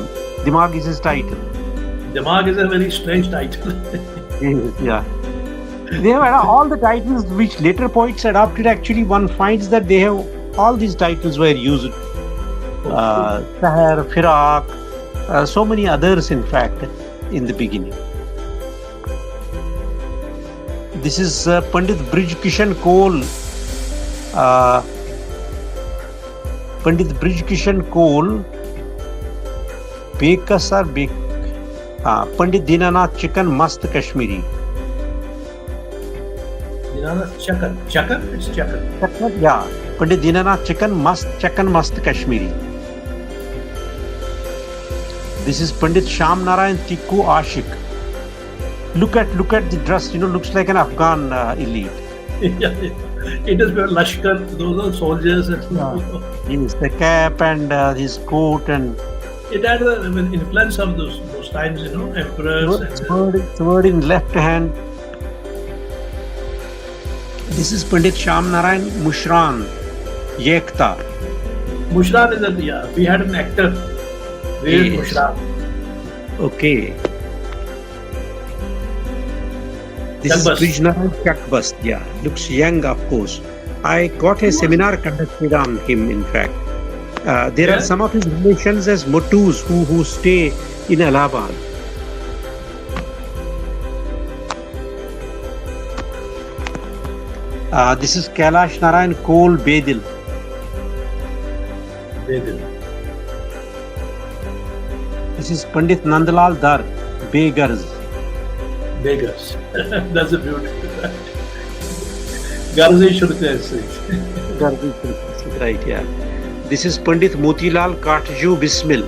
Dimag is his title. Dimag is a very strange title. Yeah. They have all the titles which later poets adopted. Actually, one finds that they have all these titles were used. Sahar, Firak, so many others, in fact, in the beginning. This is Pandit Brij Kishan Koul. Pandit Brij Kishan Koul. Bekas or Bek. Pandit Dinanath Chikan Mast Kashmiri. Dinanath Chakan. Chakan? It's Chakan. Yeah. Pandit Dinanath Chakan Mast Kashmiri. This is Pandit Sham Narayan Tikku Ashik. Look at the dress. Looks like an Afghan elite. Yeah. It is very Lashkar. Those are soldiers. And Yes, the cap and his coat and. It had the influence of those times, emperors. Sword in left hand. This is Pandit Sham Narayan Mushran Yekta. Mushran is we had an actor. Yes. Mushran. Okay. This is Brijnarayan Chakbas. Yeah, looks young, of course. I got a seminar conducted on him, in fact. There are some of his relations as Motus who stay in Allahabad. This is Kailash Narayan Koul Bedil. This is Pandit Nandlal Dar Begars. That's a beautiful. Garzi Shurte. Right, yeah. This is Pandit Motilal Katju Bismil.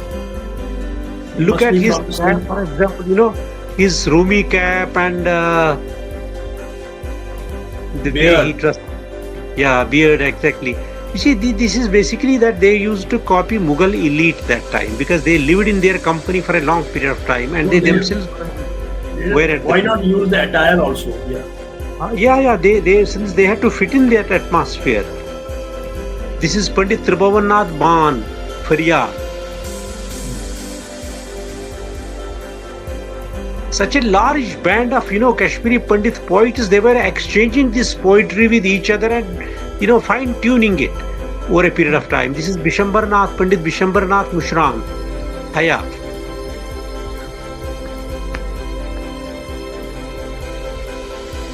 He Look must at be his from the cap, same. for example, his roomy cap and the way he Beard. dressed. Yeah, beard, exactly. You see, this is basically that they used to copy Mughal elite that time because they lived in their company for a long period of time and No, they themselves were at the why peak. not use the attire also? Yeah. Yeah, they since they had to fit in that atmosphere. This is Pandit Tribhuvannath Ban, Faria. Such a large band of Kashmiri Pandit poets, they were exchanging this poetry with each other and fine tuning it over a period of time. This is Bishambarnath Pandit Bishambarnath Mushram, Haya.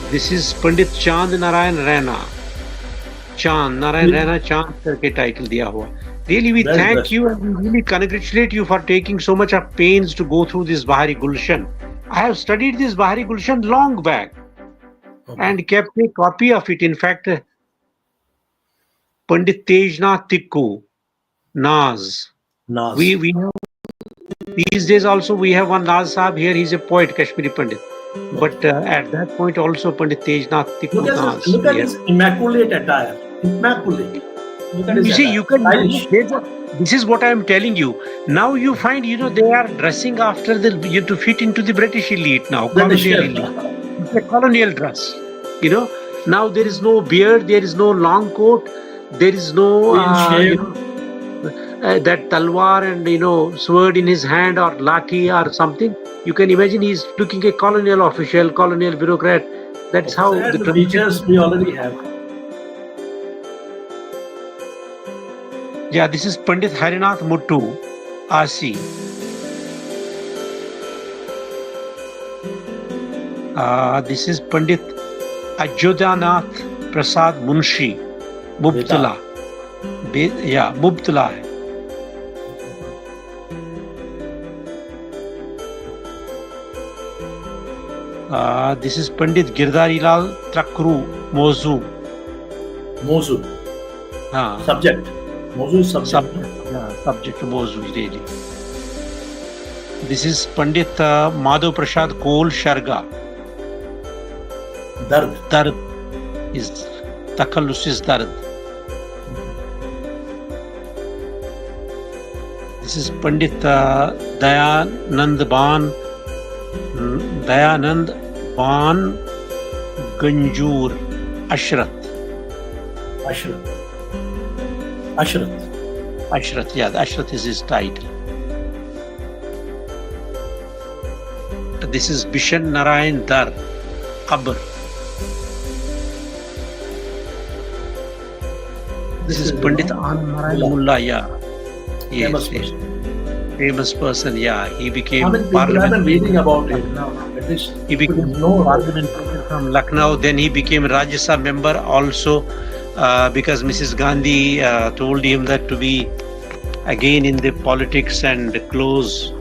This is Pandit Chand Narayan Raina. Chand Narayan Raina Chand करके title दिया हुआ. Really, we Well thank dressed. you and we really congratulate you for taking so much of pains to go through this Bahari Gulshan. I have studied this Bahari Gulshan long back Okay. and kept a copy of it. In fact, Pandit Tejnath Tikku, Naz. Nas. We have, these days also we have one Naz Sahab here. He's a poet, Kashmiri Pandit. But at that point also Pandit Tejnath Tikku Naz. Look at his immaculate attire. Immaculate. Look at his You see, attire. you can. Stylish. This is what I am telling you. Now you find, they are dressing after to fit into the British elite now. British, Colonial yeah. elite. It's a colonial dress. Now there is no beard, there is no long coat, there is no Clean shave. that talwar and sword in his hand or lathi or something. You can imagine he's looking a colonial official, colonial bureaucrat. That's how And the the tradition. features we already have. Yeah, this is Pandit Harinath Muttu, Asi. This is Pandit Ajodhanath Prasad Munshi, Mubtala. Yeah, Mubtala. This is Pandit Girdarilal Trakru, Mozu. Mozu. Subject. Mozu is subject. Subject to Mozu, really. This is Pandit Madhav Prasad Koul Sharga. Dard is Takallus is Dard. This is Pandit Dayanand Ban Ganjur Ashrat. Ashrat, yeah, Ashrat is his title. This is Bishan Narayan Dar, Qabr. This is Pandit Anand Narayan Mullah, yeah. Yes, famous person, yeah. He became parliament. Reading about it now. He became parliamentarian from Lucknow. Then he became Rajya Sabha member also because Mrs. Gandhi told him that to be again in the politics and close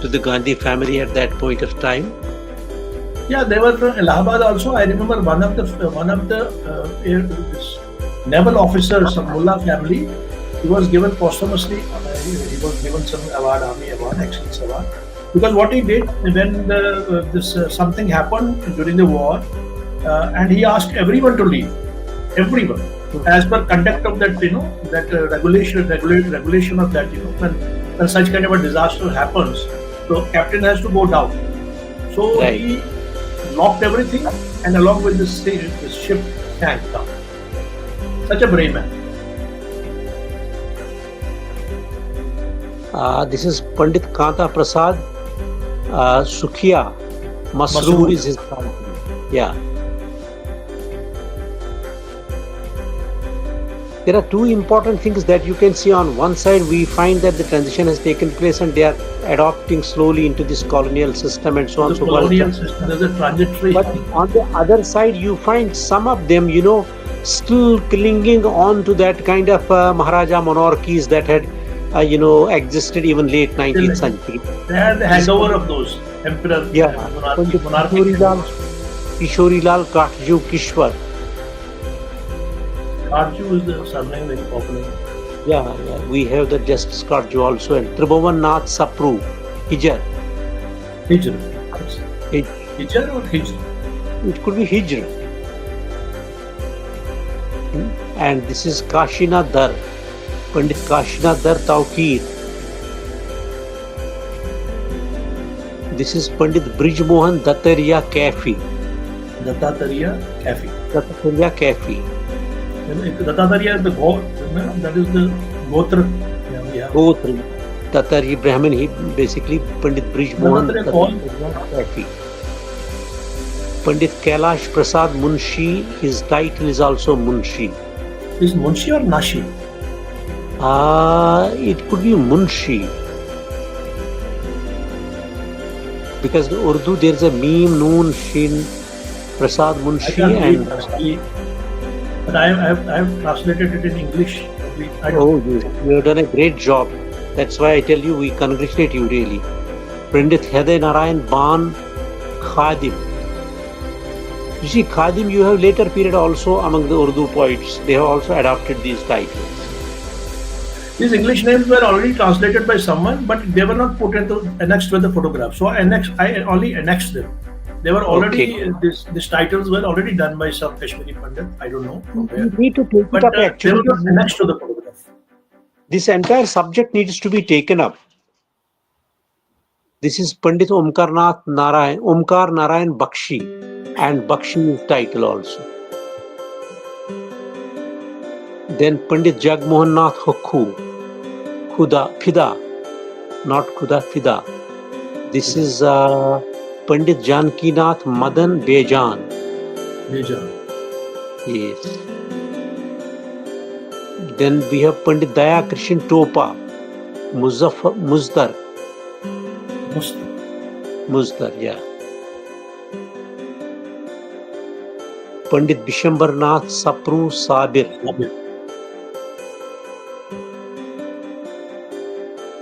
to the Gandhi family at that point of time. Yeah, they were from Allahabad also. I remember one of the naval officers of Mullah family. He was given posthumously. He was given some award, Army Award, Excellence Award, because what he did when something happened during the war, and he asked everyone to leave, everyone, as per conduct of that regulation of that when such kind of a disaster happens, so captain has to go down. So he locked everything, and along with the ship sank down. Such a brave man. This is Pandit Kanta Prasad Sukhiya. Masroor is his title. Yeah. There are two important things that you can see. On one side, we find that the transition has taken place and they are adopting slowly into this colonial system and so on and so forth. There's a transitory. But on the other side, you find some of them, still clinging on to that kind of Maharaja monarchies that had existed even late 19th century. They had the hangover of those emperor. Yeah, Kishorilal Katju Kishwar. Katju is the surname very popular. Yeah, we have the Justice Katju also, and Tribhuvannath Sapru. Hijr. Hijr. Hij- Hijr or Hijr? It could be Hijr. And this is Kashina Dar. Pandit Kashina Dar Tawqir. This is Pandit Brij Mohan Dattariya Kafi. Dattatariya Kafi. Dattariya Kafi. Dattatariya is the god, that is the Gotra. Yeah. Gotra. Dattari Brahmin, he basically Pandit Brij Mohan Dattariya Kafi. Pandit Kailash Prasad Munshi, his title is also Munshi. Is Munshi or Nashi? It could be Munshi. Because in Urdu there is a Meme, Noon, Shin, Prasad Munshi and... But I have translated it in English. You have done a great job. That's why I tell you, we congratulate you really. Pandit Hriday Narayan Ban Khadim. You see, Khadim, you have later period also among the Urdu poets. They have also adopted these titles. These English names were already translated by someone, but they were not put into annexed with the photograph. So I only annexed them. They were already, these titles were already done by some Kashmiri Pandit. I don't know from where. You need to take But it up actually. they were not annexed to the photograph. This entire subject needs to be taken up. This is Pandit Omkar Narayan Bakshi, and Bakshi is title also. Then Pandit Jagmohan Nath Hokku, Fida, not Khuda, Fida. This is Pandit Janki Nath Madan Bejan. Yes. Then we have Pandit Daya Krishan Topa, Muzdar, yeah. Pandit Bishambar Nath Sapru Sabir.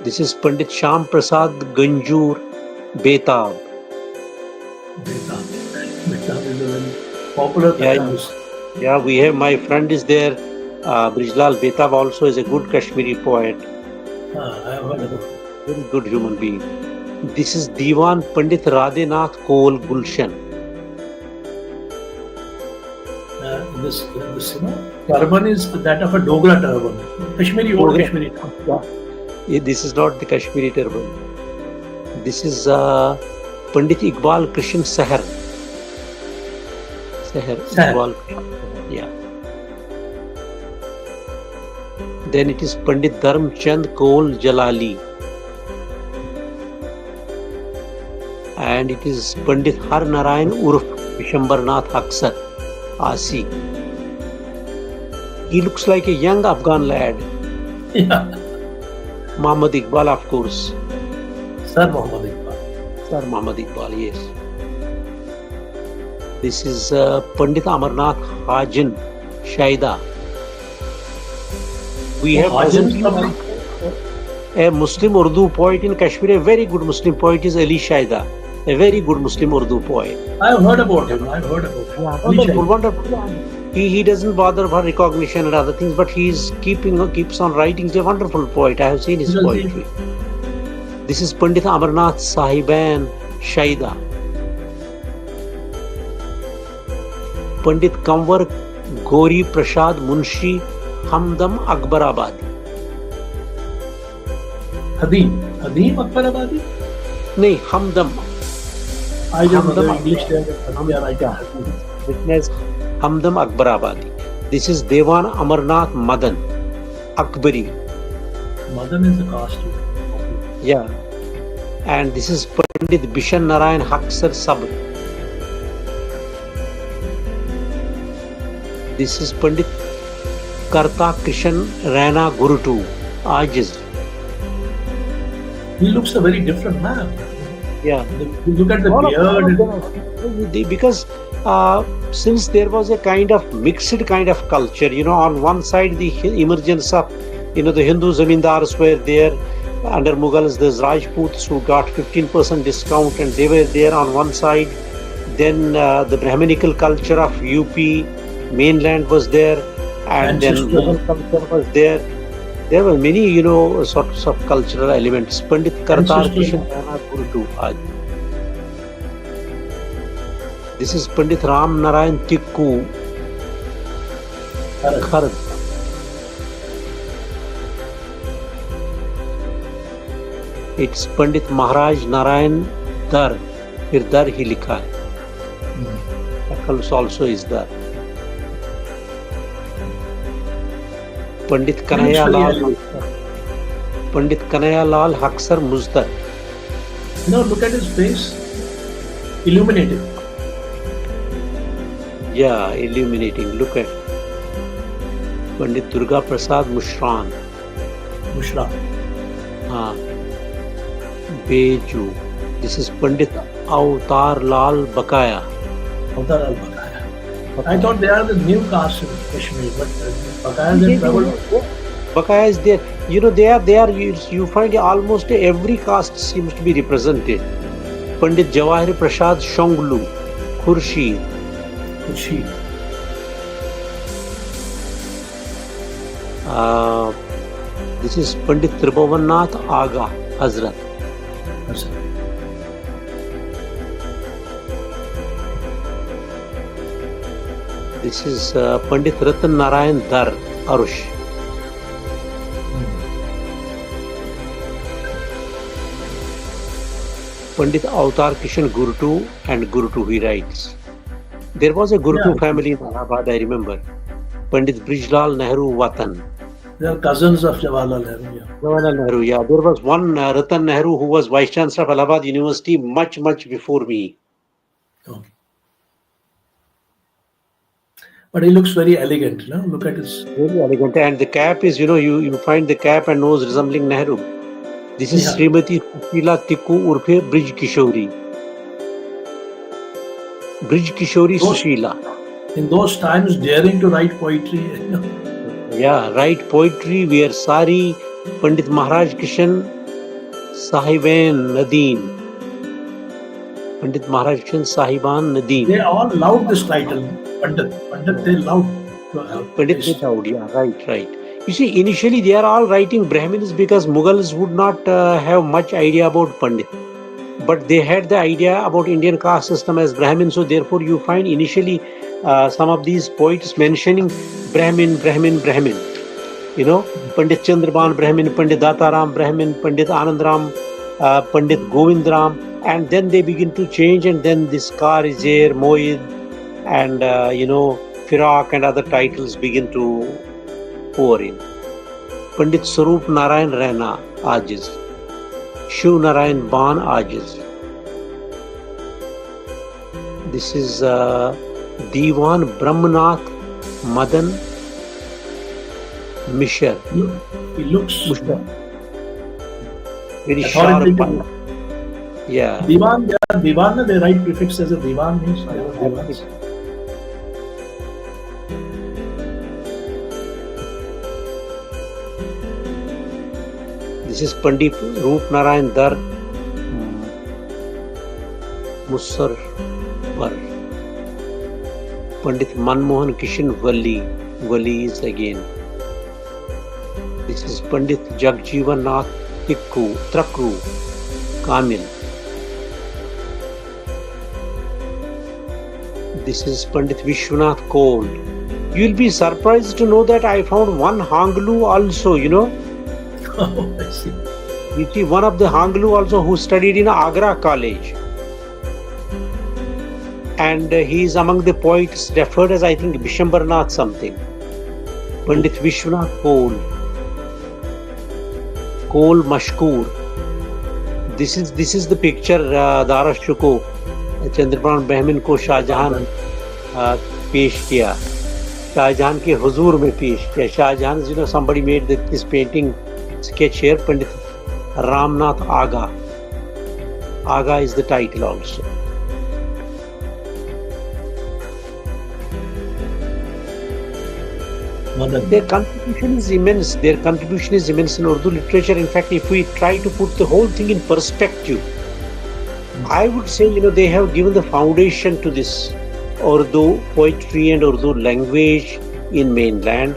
This is Pandit Sham Prasad Ganjur Betab. Betab is a very popular title. Yeah, we have, my friend is there. Brijlal Betab also is a good Kashmiri poet. I have heard about it. Very good human being. This is Diwan Pandit Radhenath Koul Gulshan. This turban is that of a Dogra turban. Kashmiri, old Kashmiri. This is not the Kashmiri turban. This is Pandit Iqbal Krishan Sahar. Iqbal. Yeah. Then it is Pandit Dharm Chand Koul Jalali. And it is Pandit Har Narayan Urf Bishambar Nath Aksar Asi. He looks like a young Afghan lad. Yeah. Muhammad Iqbal, of course. Sir Muhammad Iqbal. Sir Muhammad Iqbal, yes. This is Pandit Amarnath Hajin Shaida. We have a Muslim Urdu poet in Kashmir, a very good Muslim poet is Ali Shaida, a very good Muslim Urdu poet. I have heard about him. Wonderful. He doesn't bother for recognition and other things, but keeps on writing. He's a wonderful poet. I have seen his poetry. This is Pandit Amarnath Sahiban Shaida. Pandit Kanwar Gori Prasad Munshi Hamdam Akbarabadi. Hadim Akbarabadi? No, Hamdam. I don't know the English there. Witness Hamdam Akbarabadi. This is Devan Amarnath Madan Akbari. Madan is a caste. Yeah. And this is Pandit Bishan Narayan Haksar Sabr. This is Pandit Karta Krishan Rana Gurutu Ajiz. He looks a very different man. Yeah. You look at the beard. Because since there was a kind of mixed kind of culture, on one side the emergence of, the Hindu zamindars were there. Under Mughals, there's Rajputs who got 15% discount and they were there on one side. Then the Brahminical culture of UP, mainland was there. And then Mughal culture was there. There were many, sorts of cultural elements. Pandit Kartar Kishan Rana Urdu. This is Pandit Ram Narayan Tikku Kharad. It's Pandit Maharaj Narayan Dar. फिर दर ही लिखा है. Also is there. Pandit Kanhaiya Lal Haksar Muzdar. Look at his face. Illuminating. Yeah, illuminating. Look at Pandit Durga Prasad Mushran. Beju. This is Pandit Avtar Lal Bakaya. I thought they are the new caste in Kashmir, but Bakayas have traveled. Bakaya is there. They are. You find almost every caste seems to be represented. Pandit Jawahir Prasad Hangloo, Khurshid. This is Pandit Tribhuvannath Aga Hazrat. This is Pandit Ratan Narayan Dar Arush. Pandit Avtar Kishan Gurtu and Gurtu, he writes. There was a Gurtu family in Allahabad, I remember. Pandit Brijlal Nehru Watan. They are cousins of Jawaharlal Nehru. Jawaharlal Nehru, yeah. There was one Ratan Nehru who was Vice Chancellor of Allahabad University much before me. Okay. But he looks very elegant, Look at his... Very elegant. And the cap is, you find the cap and nose resembling Nehru. This is Srimati Sushila Tikku Urfe Brij Kishori. Brij Kishori Sushila. In those times, daring to write poetry, Yeah, write poetry, wear sari, Pandit Maharaj Kishan Sahiban Nadeem. Pandit Maharaj Kishan Sahiban Nadeem. They all loved this title, Pandit, they loved. Pandit they loved, yeah, right. You see, initially they are all writing Brahmins because Mughals would not have much idea about Pandit. But they had the idea about Indian caste system as Brahmin, so therefore you find initially some of these poets mentioning Brahmin. Pandit Chandraban Brahmin, Pandit Dataram Brahmin, Pandit Anandram, Pandit Govindram, and then they begin to change, and then this Karizer, Moid, and Firak and other titles begin to pour in. Pandit Sarup Narayan Raina Ajiz, Shiv Narayan Ban Ajiz. This is Diwan Brahmanath Madan Mishra. He looks very sharp. Yeah. Diwan, they write prefix as a Diwan means Diwans. This is Pandit Roop Narayan Dar Musar Var. Pandit Manmohan Kishan Wali is again. This is Pandit Jagjivan Nath Trakru Kamil. This is Pandit Vishwanath Koul. You will be surprised to know that I found one Hangloo also, Oh, I see. You see, one of the Hangloo also who studied in Agra College. And he is among the poets referred as, I think, Bishambarnath something. Pandit Vishwanath Koul. Koul Mashkoor. This is the picture Dara Shuko Chandrapan Brahmin ko Shahjahan पेश किया. Shahjahan ke huzur mein पेश किया. Shahjahan, somebody made this painting sketch here. Pandit Ramnath Aga. Aga is the title also. Their contribution is immense. In Urdu literature. In fact, if we try to put the whole thing in perspective, I would say, they have given the foundation to this Urdu poetry and Urdu language in mainland.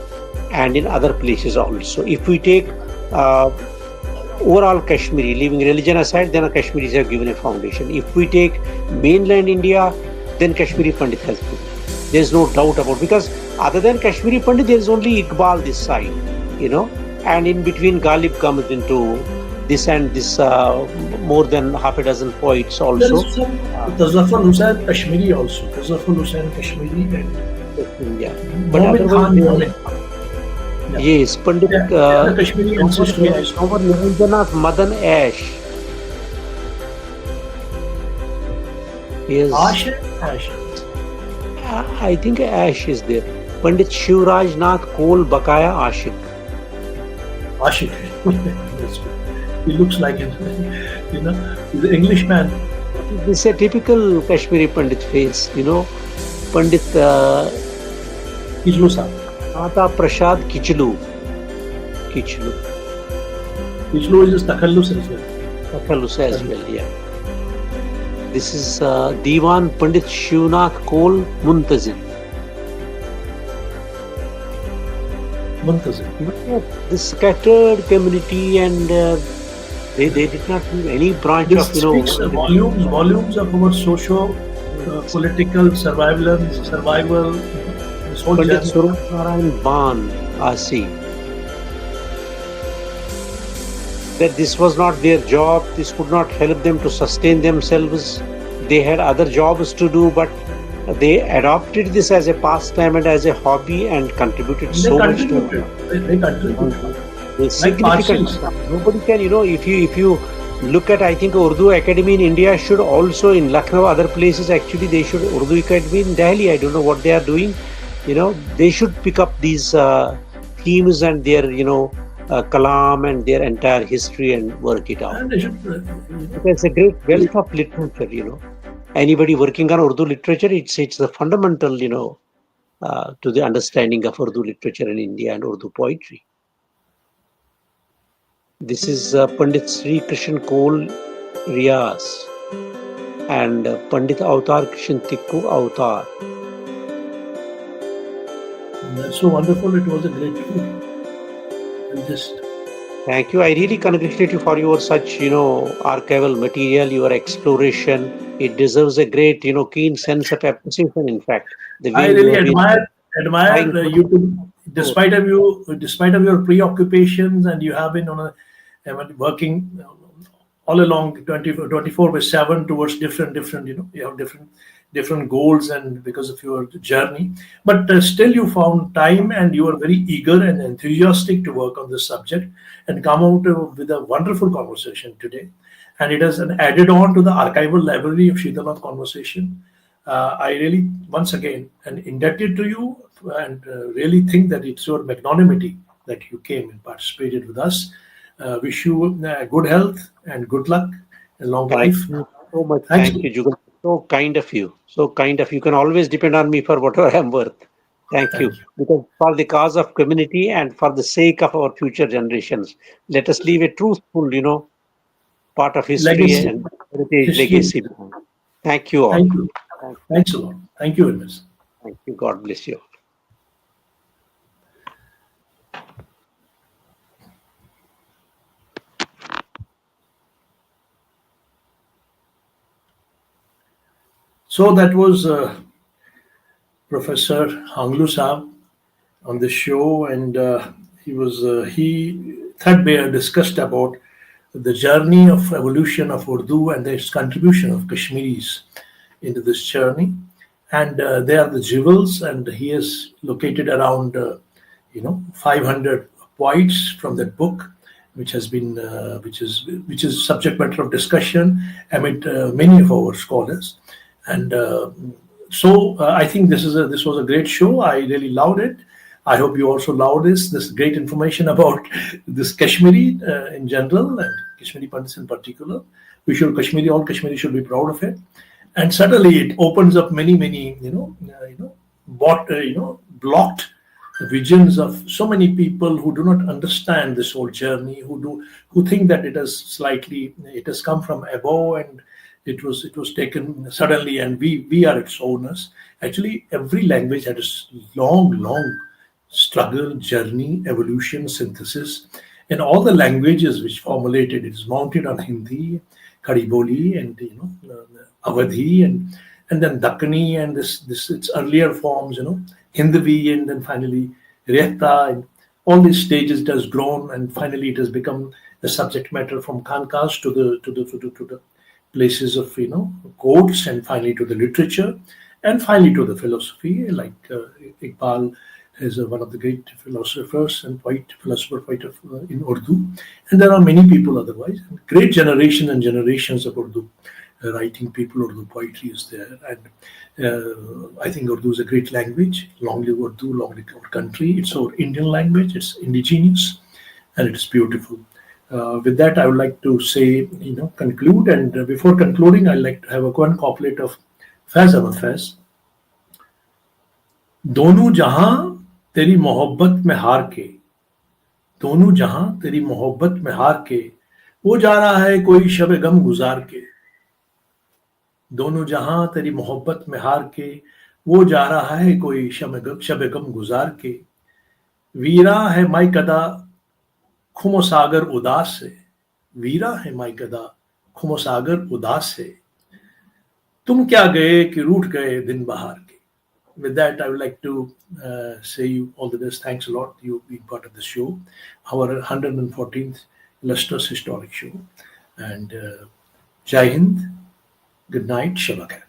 and in other places also. If we take overall Kashmiri, leaving religion aside, then Kashmiris have given a foundation. If we take mainland India, then Kashmiri Pandit has given. There's no doubt about, because other than Kashmiri Pandit, there is only Iqbal this side, and in between Ghalib comes into this and this, more than half a dozen poets also. There is some Tazafar Hussain Kashmiri also. Tazafar Hussain Kashmiri and yeah. But Mohammed Khan. Yes, Pandit Kashmiri ancestry. Niranjanath Madan Ash. Yes. Ash. I think Ash is there. Pandit Shivraj Nath Koul Bakaya Ashik. Ashik. That's good. He looks like it. He's an Englishman. This is a typical Kashmiri Pandit face. Pandit Kijlu Sahib. Tata Prasad Kichlu. Kijlu is Takhallus as well. Takhallus as well, yeah. This is Diwan Pandit Shivnath Koul Muntazir. This scattered community, and they did not do any branch this of, speaks volumes of our socio-political survival. This whole Pandit journey. Surat Narayan Ban Asi. That this was not their job, this could not help them to sustain themselves. They had other jobs to do, but they adopted this as a pastime and as a hobby and contributed so much to it. They contributed. Significant. Nobody can, if you look at, I think Urdu Academy in India should also, in Lucknow, other places, actually they should, Urdu Academy in Delhi, I don't know what they are doing. They should pick up these themes and their, kalam and their entire history and work it out. And they should, It's a great wealth of literature, Anybody working on Urdu literature, it's the fundamental, to the understanding of Urdu literature in India and Urdu poetry. This is Pandit Sri Krishan Koul Rias and Pandit Avatar Krishan Tikku Avatar. That's so wonderful. It was a great film. Thank you. I really congratulate you for your such, archival material, your exploration. It deserves a great, keen sense of appreciation. In fact, I really admire you, despite of your preoccupations, and you have been working all along 24/7 towards different, you have different goals, and because of your journey, but still you found time, and you are very eager and enthusiastic to work on this subject and come out with a wonderful conversation today. And it has added on to the archival library of Sheetalnath conversation. I really, once again, am indebted to you, and really think that it's your magnanimity that you came and participated with us. Wish you good health and good luck and long life. Thank you so much. Thank you, Jugal. So kind of you. So kind of you. You can always depend on me for whatever I'm worth. Thank you. Because for the cause of community and for the sake of our future generations, let us leave a truthful, part of history and heritage legacy. Thank you all. Thank you. Thanks a lot. Thank you very much. Thank you. God bless you. So that was Professor Hangloo Sahib on the show, and he threadbare discussed about the journey of evolution of Urdu and its contribution of Kashmiris into this journey. And they are the jewels, and he has located around 500 poets from that book, which has been which is subject matter of discussion amid many of our scholars. And so I think this was a great show. I really loved it. I hope you also loved this great information about this Kashmiri in general, and Kashmiri Pandits in particular. All Kashmiri should be proud of it. And certainly it opens up many blocked visions of so many people who do not understand this whole journey, who think that it has come from above, and it was taken suddenly, and we are its owners. Actually, every language had a long struggle, journey, evolution, synthesis, and all the languages which formulated it is mounted on Hindi, Khadi Boli, and Awadhi, and then Dakkani, and this its earlier forms, Hindavi, and then finally Rehta, and all these stages it has grown, and finally it has become the subject matter from Khankas to the places of courts, and finally to the literature, and finally to the philosophy, like Iqbal is one of the great philosophers and philosopher in Urdu, and there are many people otherwise. Great generation and generations of Urdu writing people. Urdu poetry is there, and I think Urdu is a great language. Long live Urdu, long live our country. It's our Indian language. It's indigenous, and it is beautiful. With that, I would like to say, conclude. And before concluding, I'd like to have one couplet of Faiz Ahmad Faiz. दोनों जहां तेरी मोहब्बत में हार के, दोनों जहां तेरी मोहब्बत में हार के, वो जा रहा है कोई शब गम गुजार के. दोनों जहां तेरी मोहब्बत में हार के, वो जा रहा है कोई शब गम गुजार के. वीरा है माई कदा खुमो सागर उदास से, वीरा है माई कदा खुमो सागर उदास से. तुम क्या गए कि रूठ गए दिन बहार के. With that, I would like to say you all the best. Thanks a lot. You being part of the show, our 114th illustrious historic show. And Jai Hind. Good night. Shabakar.